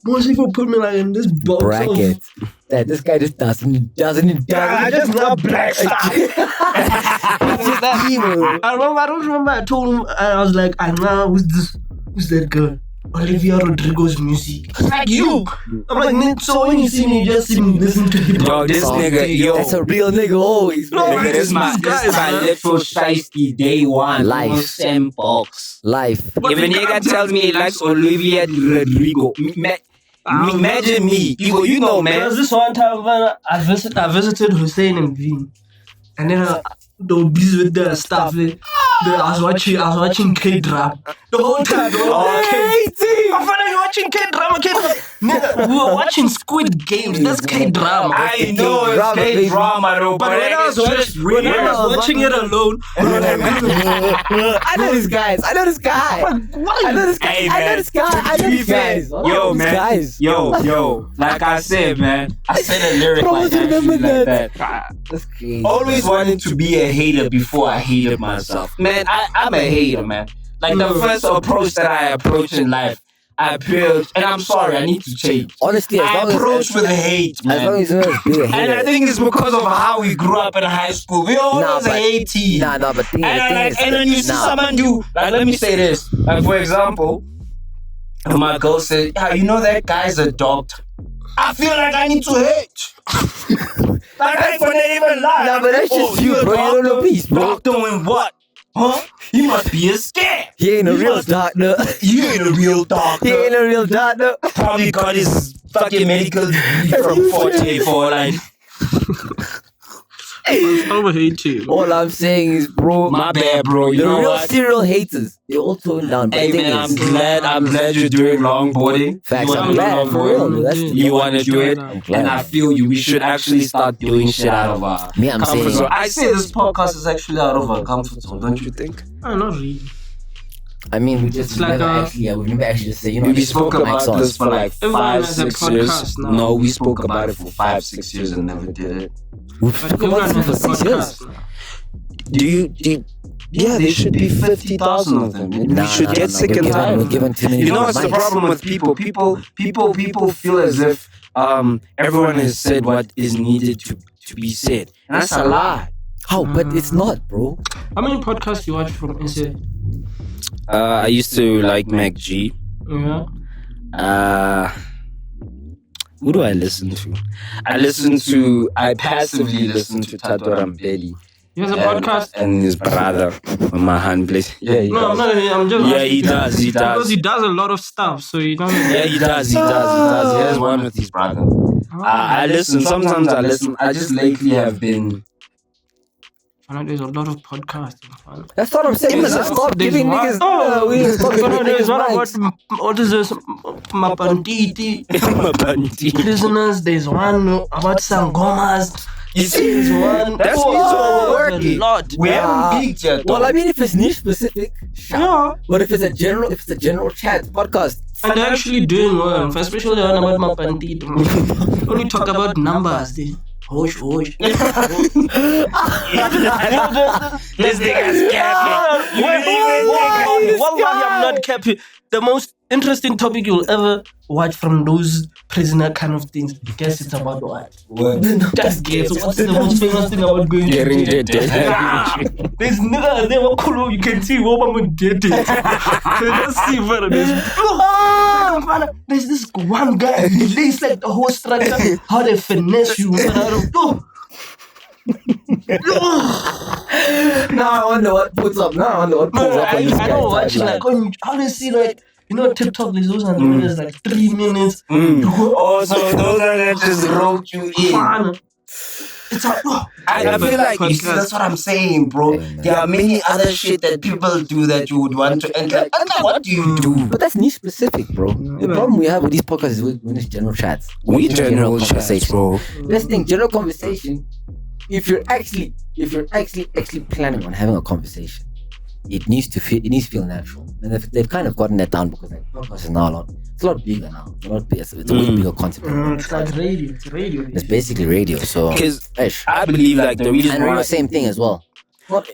S2: most people put me like in this box
S3: bracket. That this guy just doesn't.
S2: I just love black stuff.
S3: It's just that evil.
S2: I don't remember I told him, and I was like, I know who's that girl? Olivia Rodrigo's music. It's like you. I'm like, so when you see me, just see me listen to hip hop.
S1: Yo, this nigga, yo.
S3: That's a real nigga always.
S2: No,
S3: man.
S1: Nigga, this my little shiesty day one.
S3: Life.
S1: Same box.
S3: Life.
S1: If a nigga tells me he likes Olivia Rodrigo, imagine me. You know,
S2: There
S1: man.
S2: was this one time when I visited Hussein and V, and then they were busy with their stuff. I was watching K-drama the whole time. I felt like watching K-drama. Nigga, we were watching Squid Games. That's K-drama.
S1: I know it's K-drama though,
S2: But when I was watching it alone,
S3: I know this guy. I know this guy.
S1: Yo, man. Yo. Like I said, man. I said a lyric like that.
S3: That's crazy.
S1: Always wanted to be a hater before I hated myself. Man, I'm a hater, man. Like the first approach that I approach in life, I approach, and I'm sorry, I need to change.
S3: Honestly,
S1: I approach with hate, man.
S3: As long as you know it's a
S1: And I think it's because of how we grew up in high school. We always hate team.
S3: but thing is,
S1: And then you see someone do, like, let me say this. Like, for example, my girl said, yeah, you know that guy's a doctor. I feel like I need to hate. Like, I couldn't even lie.
S3: Nah, but that's just you, bro. You don't know peace, bro.
S1: Doing what? Huh? He must be a scam.
S3: He ain't a real doctor.
S1: You ain't a real doctor.
S3: He ain't a real doctor.
S1: Probably got his fucking medical degree from 44, like.
S2: I hate you.
S3: All I'm saying is, bro,
S1: My bad, bro. You
S3: the
S1: know
S3: real
S1: what?
S3: serial haters, they all tone down. But
S1: Hey,
S3: the thing
S1: man,
S3: is,
S1: I'm glad you're doing longboarding.
S3: Facts,
S1: You
S3: I'm
S1: wanna do
S3: glad, for
S1: longboarding?
S3: real. That's
S1: You want to do it,
S3: I'm glad.
S1: and I feel you. We should actually start doing shit out of our
S3: Me, I'm
S1: comfort
S3: saying-
S1: zone. I say this podcast is actually out of our comfort zone, don't you think?
S2: Not really.
S3: I mean, we just
S2: It's like
S3: never
S2: a-
S3: we've never actually just say, you know,
S1: We spoke
S3: mics
S1: about
S3: on.
S1: this for like
S2: Everyone
S1: 5,
S2: has a
S1: 6 years.
S2: podcast now.
S1: No, we spoke about it for 5, 6 years and never did it.
S3: We've
S2: But
S3: spoken
S2: everyone
S3: about it
S2: has
S3: for
S2: a
S3: 6 years.
S2: podcast now.
S1: Do you? Yeah, there should be 50,000 of them. We should get sick and tired.
S3: We're given too many
S1: You know what's the
S3: mics.
S1: problem with people? People feel as if everyone has said what is needed to be said. And that's a lie.
S3: How? But it's not, bro.
S2: How many podcasts you watch from NC?
S1: I used to like Mac G.
S2: Yeah.
S1: Who do I listen to? I passively listen to Tato Rampeli.
S2: He has a podcast.
S1: And his brother, Mahan Place. Yeah, he
S2: No,
S1: does.
S2: I'm just.
S1: Yeah, he does.
S2: Because he does a lot of stuff, so you don't.
S1: Yeah, he does. He has one with his brother. I listen. Sometimes I listen. I just lately have been.
S2: I know there's a lot of podcasting.
S3: That's what I'm saying. Let's stop
S2: There's
S3: giving
S2: one-
S3: niggas. We stop giving
S2: There's
S3: niggas
S2: one
S3: mics.
S2: about what is this? Mapantiti prisoners. There's one about Sangomas.
S1: You see,
S2: There's one.
S1: that's
S2: Oh,
S1: me so
S2: there's
S1: working.
S2: a lot.
S1: We haven't peaked yet.
S3: Well,
S1: though.
S3: I mean, if it's niche specific, sure.
S2: Yeah.
S3: But if it's a general chat podcast,
S2: And they're actually doing well, especially on about my pandit. Only talk about numbers. Hosh.
S1: This nigga's capping.
S2: Wallahi, I'm not capping. The most interesting topic you'll ever watch from those prisoner kind of things. Guess it's about what? Just guess. What's the most famous thing about going
S1: Getting
S2: to jail? There's niggas there. You can see what I'm gonna get it. Just see for there's this one guy. He lays like the whole structure. How they finesse you.
S3: Now I wonder what puts up. Now I wonder what pulls up on this
S2: I
S3: guy's
S2: don't watch
S3: timeline.
S2: like how they see like TikTok. There's those and there's like 3 minutes.
S1: Oh, so those are that just wrote you in.
S2: Fun. It's like
S1: I feel like you see, that's what I'm saying, bro. There are many other shit that people do that you would want to enter. What do you do?
S3: But that's niche specific, bro. The problem we have with these podcasts is we're just general chats.
S1: We general chats,
S3: conversation,
S1: bro.
S3: That's the thing, general conversation. If you're actually planning on having a conversation, it needs to feel natural. And they've kind of gotten that down because like podcast is now it's a lot bigger now. It's a lot bigger. It's a way bigger concept.
S2: it's like radio. It's radio.
S3: It's basically radio. So
S1: Because I believe like the reason
S3: and we're
S1: why.
S3: the same thing as well.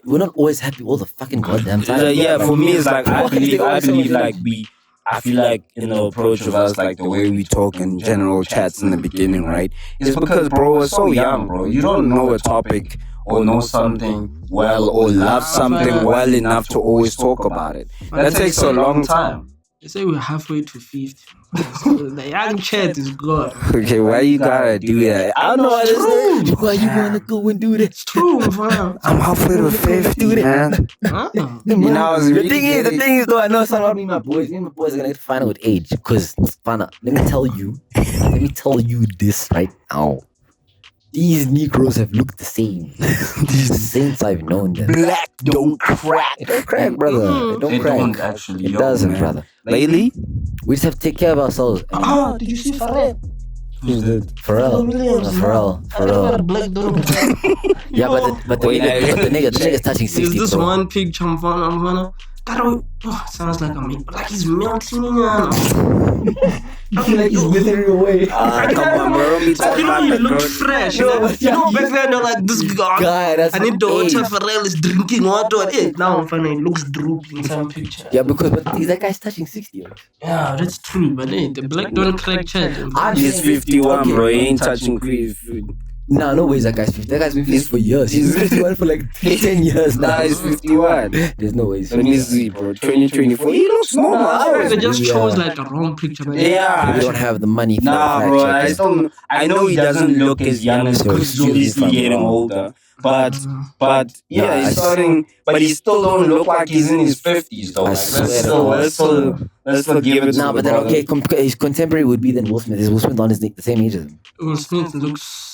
S3: We're not always happy all the fucking goddamn time.
S1: Yeah, for me it's like I believe like I feel like in the approach of us, like the way we talk in general chats in the beginning, right? It's because, bro, we're so young, bro. You don't know a topic or know something well or love something well enough to always talk about it. That takes a long time.
S2: They say we're halfway to 50. So the young chat is good.
S1: Okay, why you gotta do that? I don't know what it is.
S3: Why you wanna go and do that?
S2: It's true, man.
S1: I'm halfway to 50, man. You know,
S3: The thing is, though, I know it's not about me and my boys. Me and my boys are gonna get to find out with age. Because, Fana, let me tell you this right now. These Negroes have looked the same since I've known them.
S1: Black don't crack.
S3: It don't crack, brother. It don't
S1: It
S3: crack.
S1: don't actually.
S3: It
S1: yo,
S3: doesn't,
S1: man.
S3: brother.
S1: Lately?
S3: We just have to take care of ourselves.
S2: Did you see Pharrell?
S3: Pharrell. Pharrell.
S2: Black don't
S3: Yeah, but the nigga's touching 60,
S2: There's this
S3: bro.
S2: one picture I'm gonna sounds like like he's melting in
S3: Like he's withering away.
S1: Come on, bro. Me talk
S2: You know,
S1: about
S2: he
S1: the
S2: looked
S1: girl.
S2: fresh. You know, back then they're like this guy.
S3: That's
S2: And then the
S3: age.
S2: water Pharrell is drinking water. Now I'm finding it looks droopy in some picture.
S3: Yeah, because that guy's touching 60.
S2: Yeah, that's true. But hey, the black don't crack chat.
S1: He's 51, bro. He ain't touching food.
S3: Nah, no ways that guy's 50. That guy's been 50 for years. He's 51 for like 10 years now.
S1: Nah, he's 51.
S3: There's no ways.
S1: Let me see, bro. 2024. He looks normal.
S2: They just chose like a wrong picture. Man.
S1: Yeah.
S3: We don't have the money for
S1: Nah,
S3: fact
S1: bro.
S3: checking.
S1: I know he doesn't look as young as because he's obviously getting older. But yeah, he's starting. But he still don't look like he's in his 50s though.
S3: I
S1: Like,
S3: swear
S1: let's still give it to
S3: Nah,
S1: the
S3: but then
S1: brother.
S3: okay, his contemporary would be then Will Smith. Is Will Smith on the same age as him?
S2: Will Smith looks.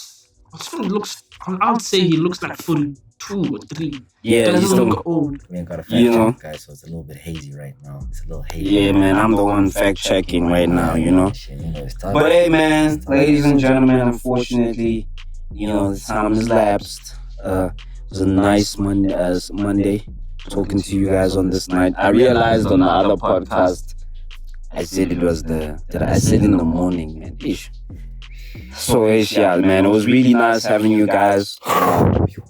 S2: I would say he looks like 42 or 3.
S1: Yeah,
S2: Doesn't
S1: he's still.
S2: look old.
S3: We ain't got a fact
S1: You know.
S3: check, guys, so it's a little bit hazy right now. It's a little hazy.
S1: Yeah, man. I'm the one fact checking right now. You know.
S3: Shit, it's time.
S1: But hey, man, ladies and gentlemen, unfortunately, the time has lapsed. It was a nice Monday talking to you guys on this night. I realized on the other podcast, I said it was I said in the morning, man. Ish. So yeah, man, it was really nice having you guys.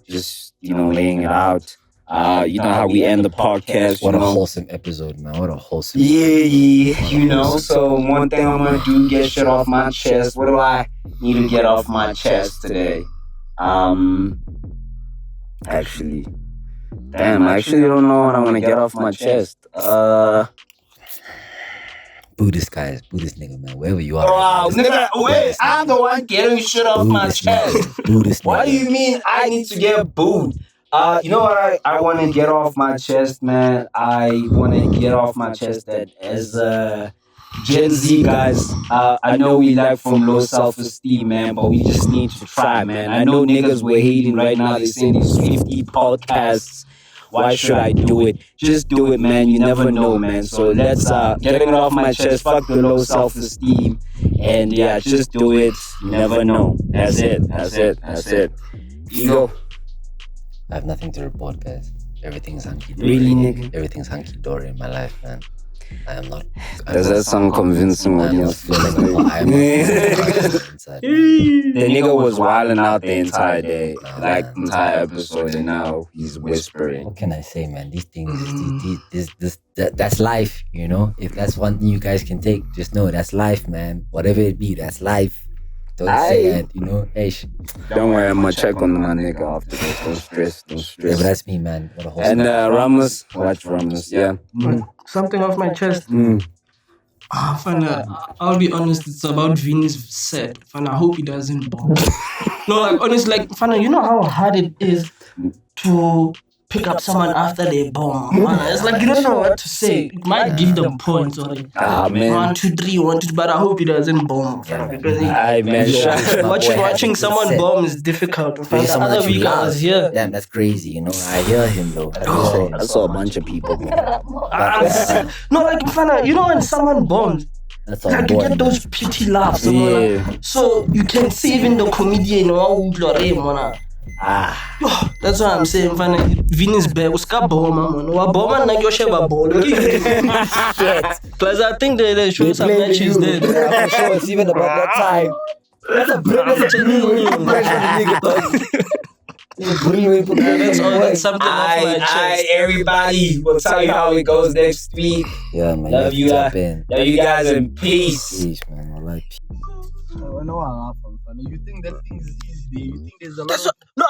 S1: Just laying it out. You know how we end the podcast.
S3: What a wholesome episode, man. What a wholesome.
S1: Yeah. So one thing I'm gonna do, get shit off my chest. What do I need to get off my chest today? Actually, I don't know what I'm gonna get off my chest.
S3: Buddhist nigga, man. Wherever you are.
S1: Wow, nigga, wait, I'm the one getting shit off my chest.
S3: Buddhist nigga.
S1: What do you mean I need to get booed? You know what I want to get off my chest, man? I want to get off my chest that as Gen Z guys, I know we like from low self-esteem, man, but we just need to try, man. I know niggas were hating right now. They're saying these 50 podcasts. Why should I do it? Just do it, man. You never know, man. So let's getting it off my chest. Fuck the low self-esteem. And yeah, just do it. You never know. That's it. Ego.
S3: I have nothing to report, guys. Everything's hunky dory.
S1: Really, nigga?
S3: Everything's hunky dory in my life, man. I am not.
S1: Does that sound convincing?
S3: I'm not feeling. I am not inside.
S1: The nigga was wilding out the entire day, like entire episode, and now he's whispering.
S3: What can I say, man? These things, that's life, you know? If that's one thing you guys can take, just know that's life, man. Whatever it be, that's life. Don't say it, you know? Hey,
S1: Don't worry, I'm gonna check on my nigga after this. Don't stress, don't
S3: yeah,
S1: stress.
S3: but that's me, man. What a whole
S1: And Ramos, watch Ramos, yeah.
S2: Something off my chest. Fana, I'll be honest, it's about Vinny's set. Fana, I hope he doesn't bomb. No, like honestly, like Fana, you know how hard it is to pick up someone after they bomb. Fana, it's like you don't know what to say. It might give them points or like
S1: man.
S2: 1, 2, 3, 1, 2, but I hope he doesn't bomb. Fana, because watching someone bomb is difficult. Fana, the other week I was here.
S3: Damn, that's crazy, you know? I hear him, though.
S1: I saw a bunch of people.
S2: No, like Fana, you know when someone bombs,
S3: That's all
S2: like you get those pity laughs, you know, like, so you can see even the comedian, that's what I'm saying, Fana. Vinny's bad. Uska bomba, man. Wa bomba na kyo sheba ball. Plus, I think they show some matches there.
S3: I'm sure it's even about that time. That's a brilliant
S2: That's something off my chest.
S1: Everybody, we'll tell you how it goes next week.
S3: Yeah, man.
S1: Love you,
S3: Jump in.
S1: love you guys in peace.
S3: Peace, man. I like peace.
S5: You think that thing is easy? You think there's a lot of
S2: No,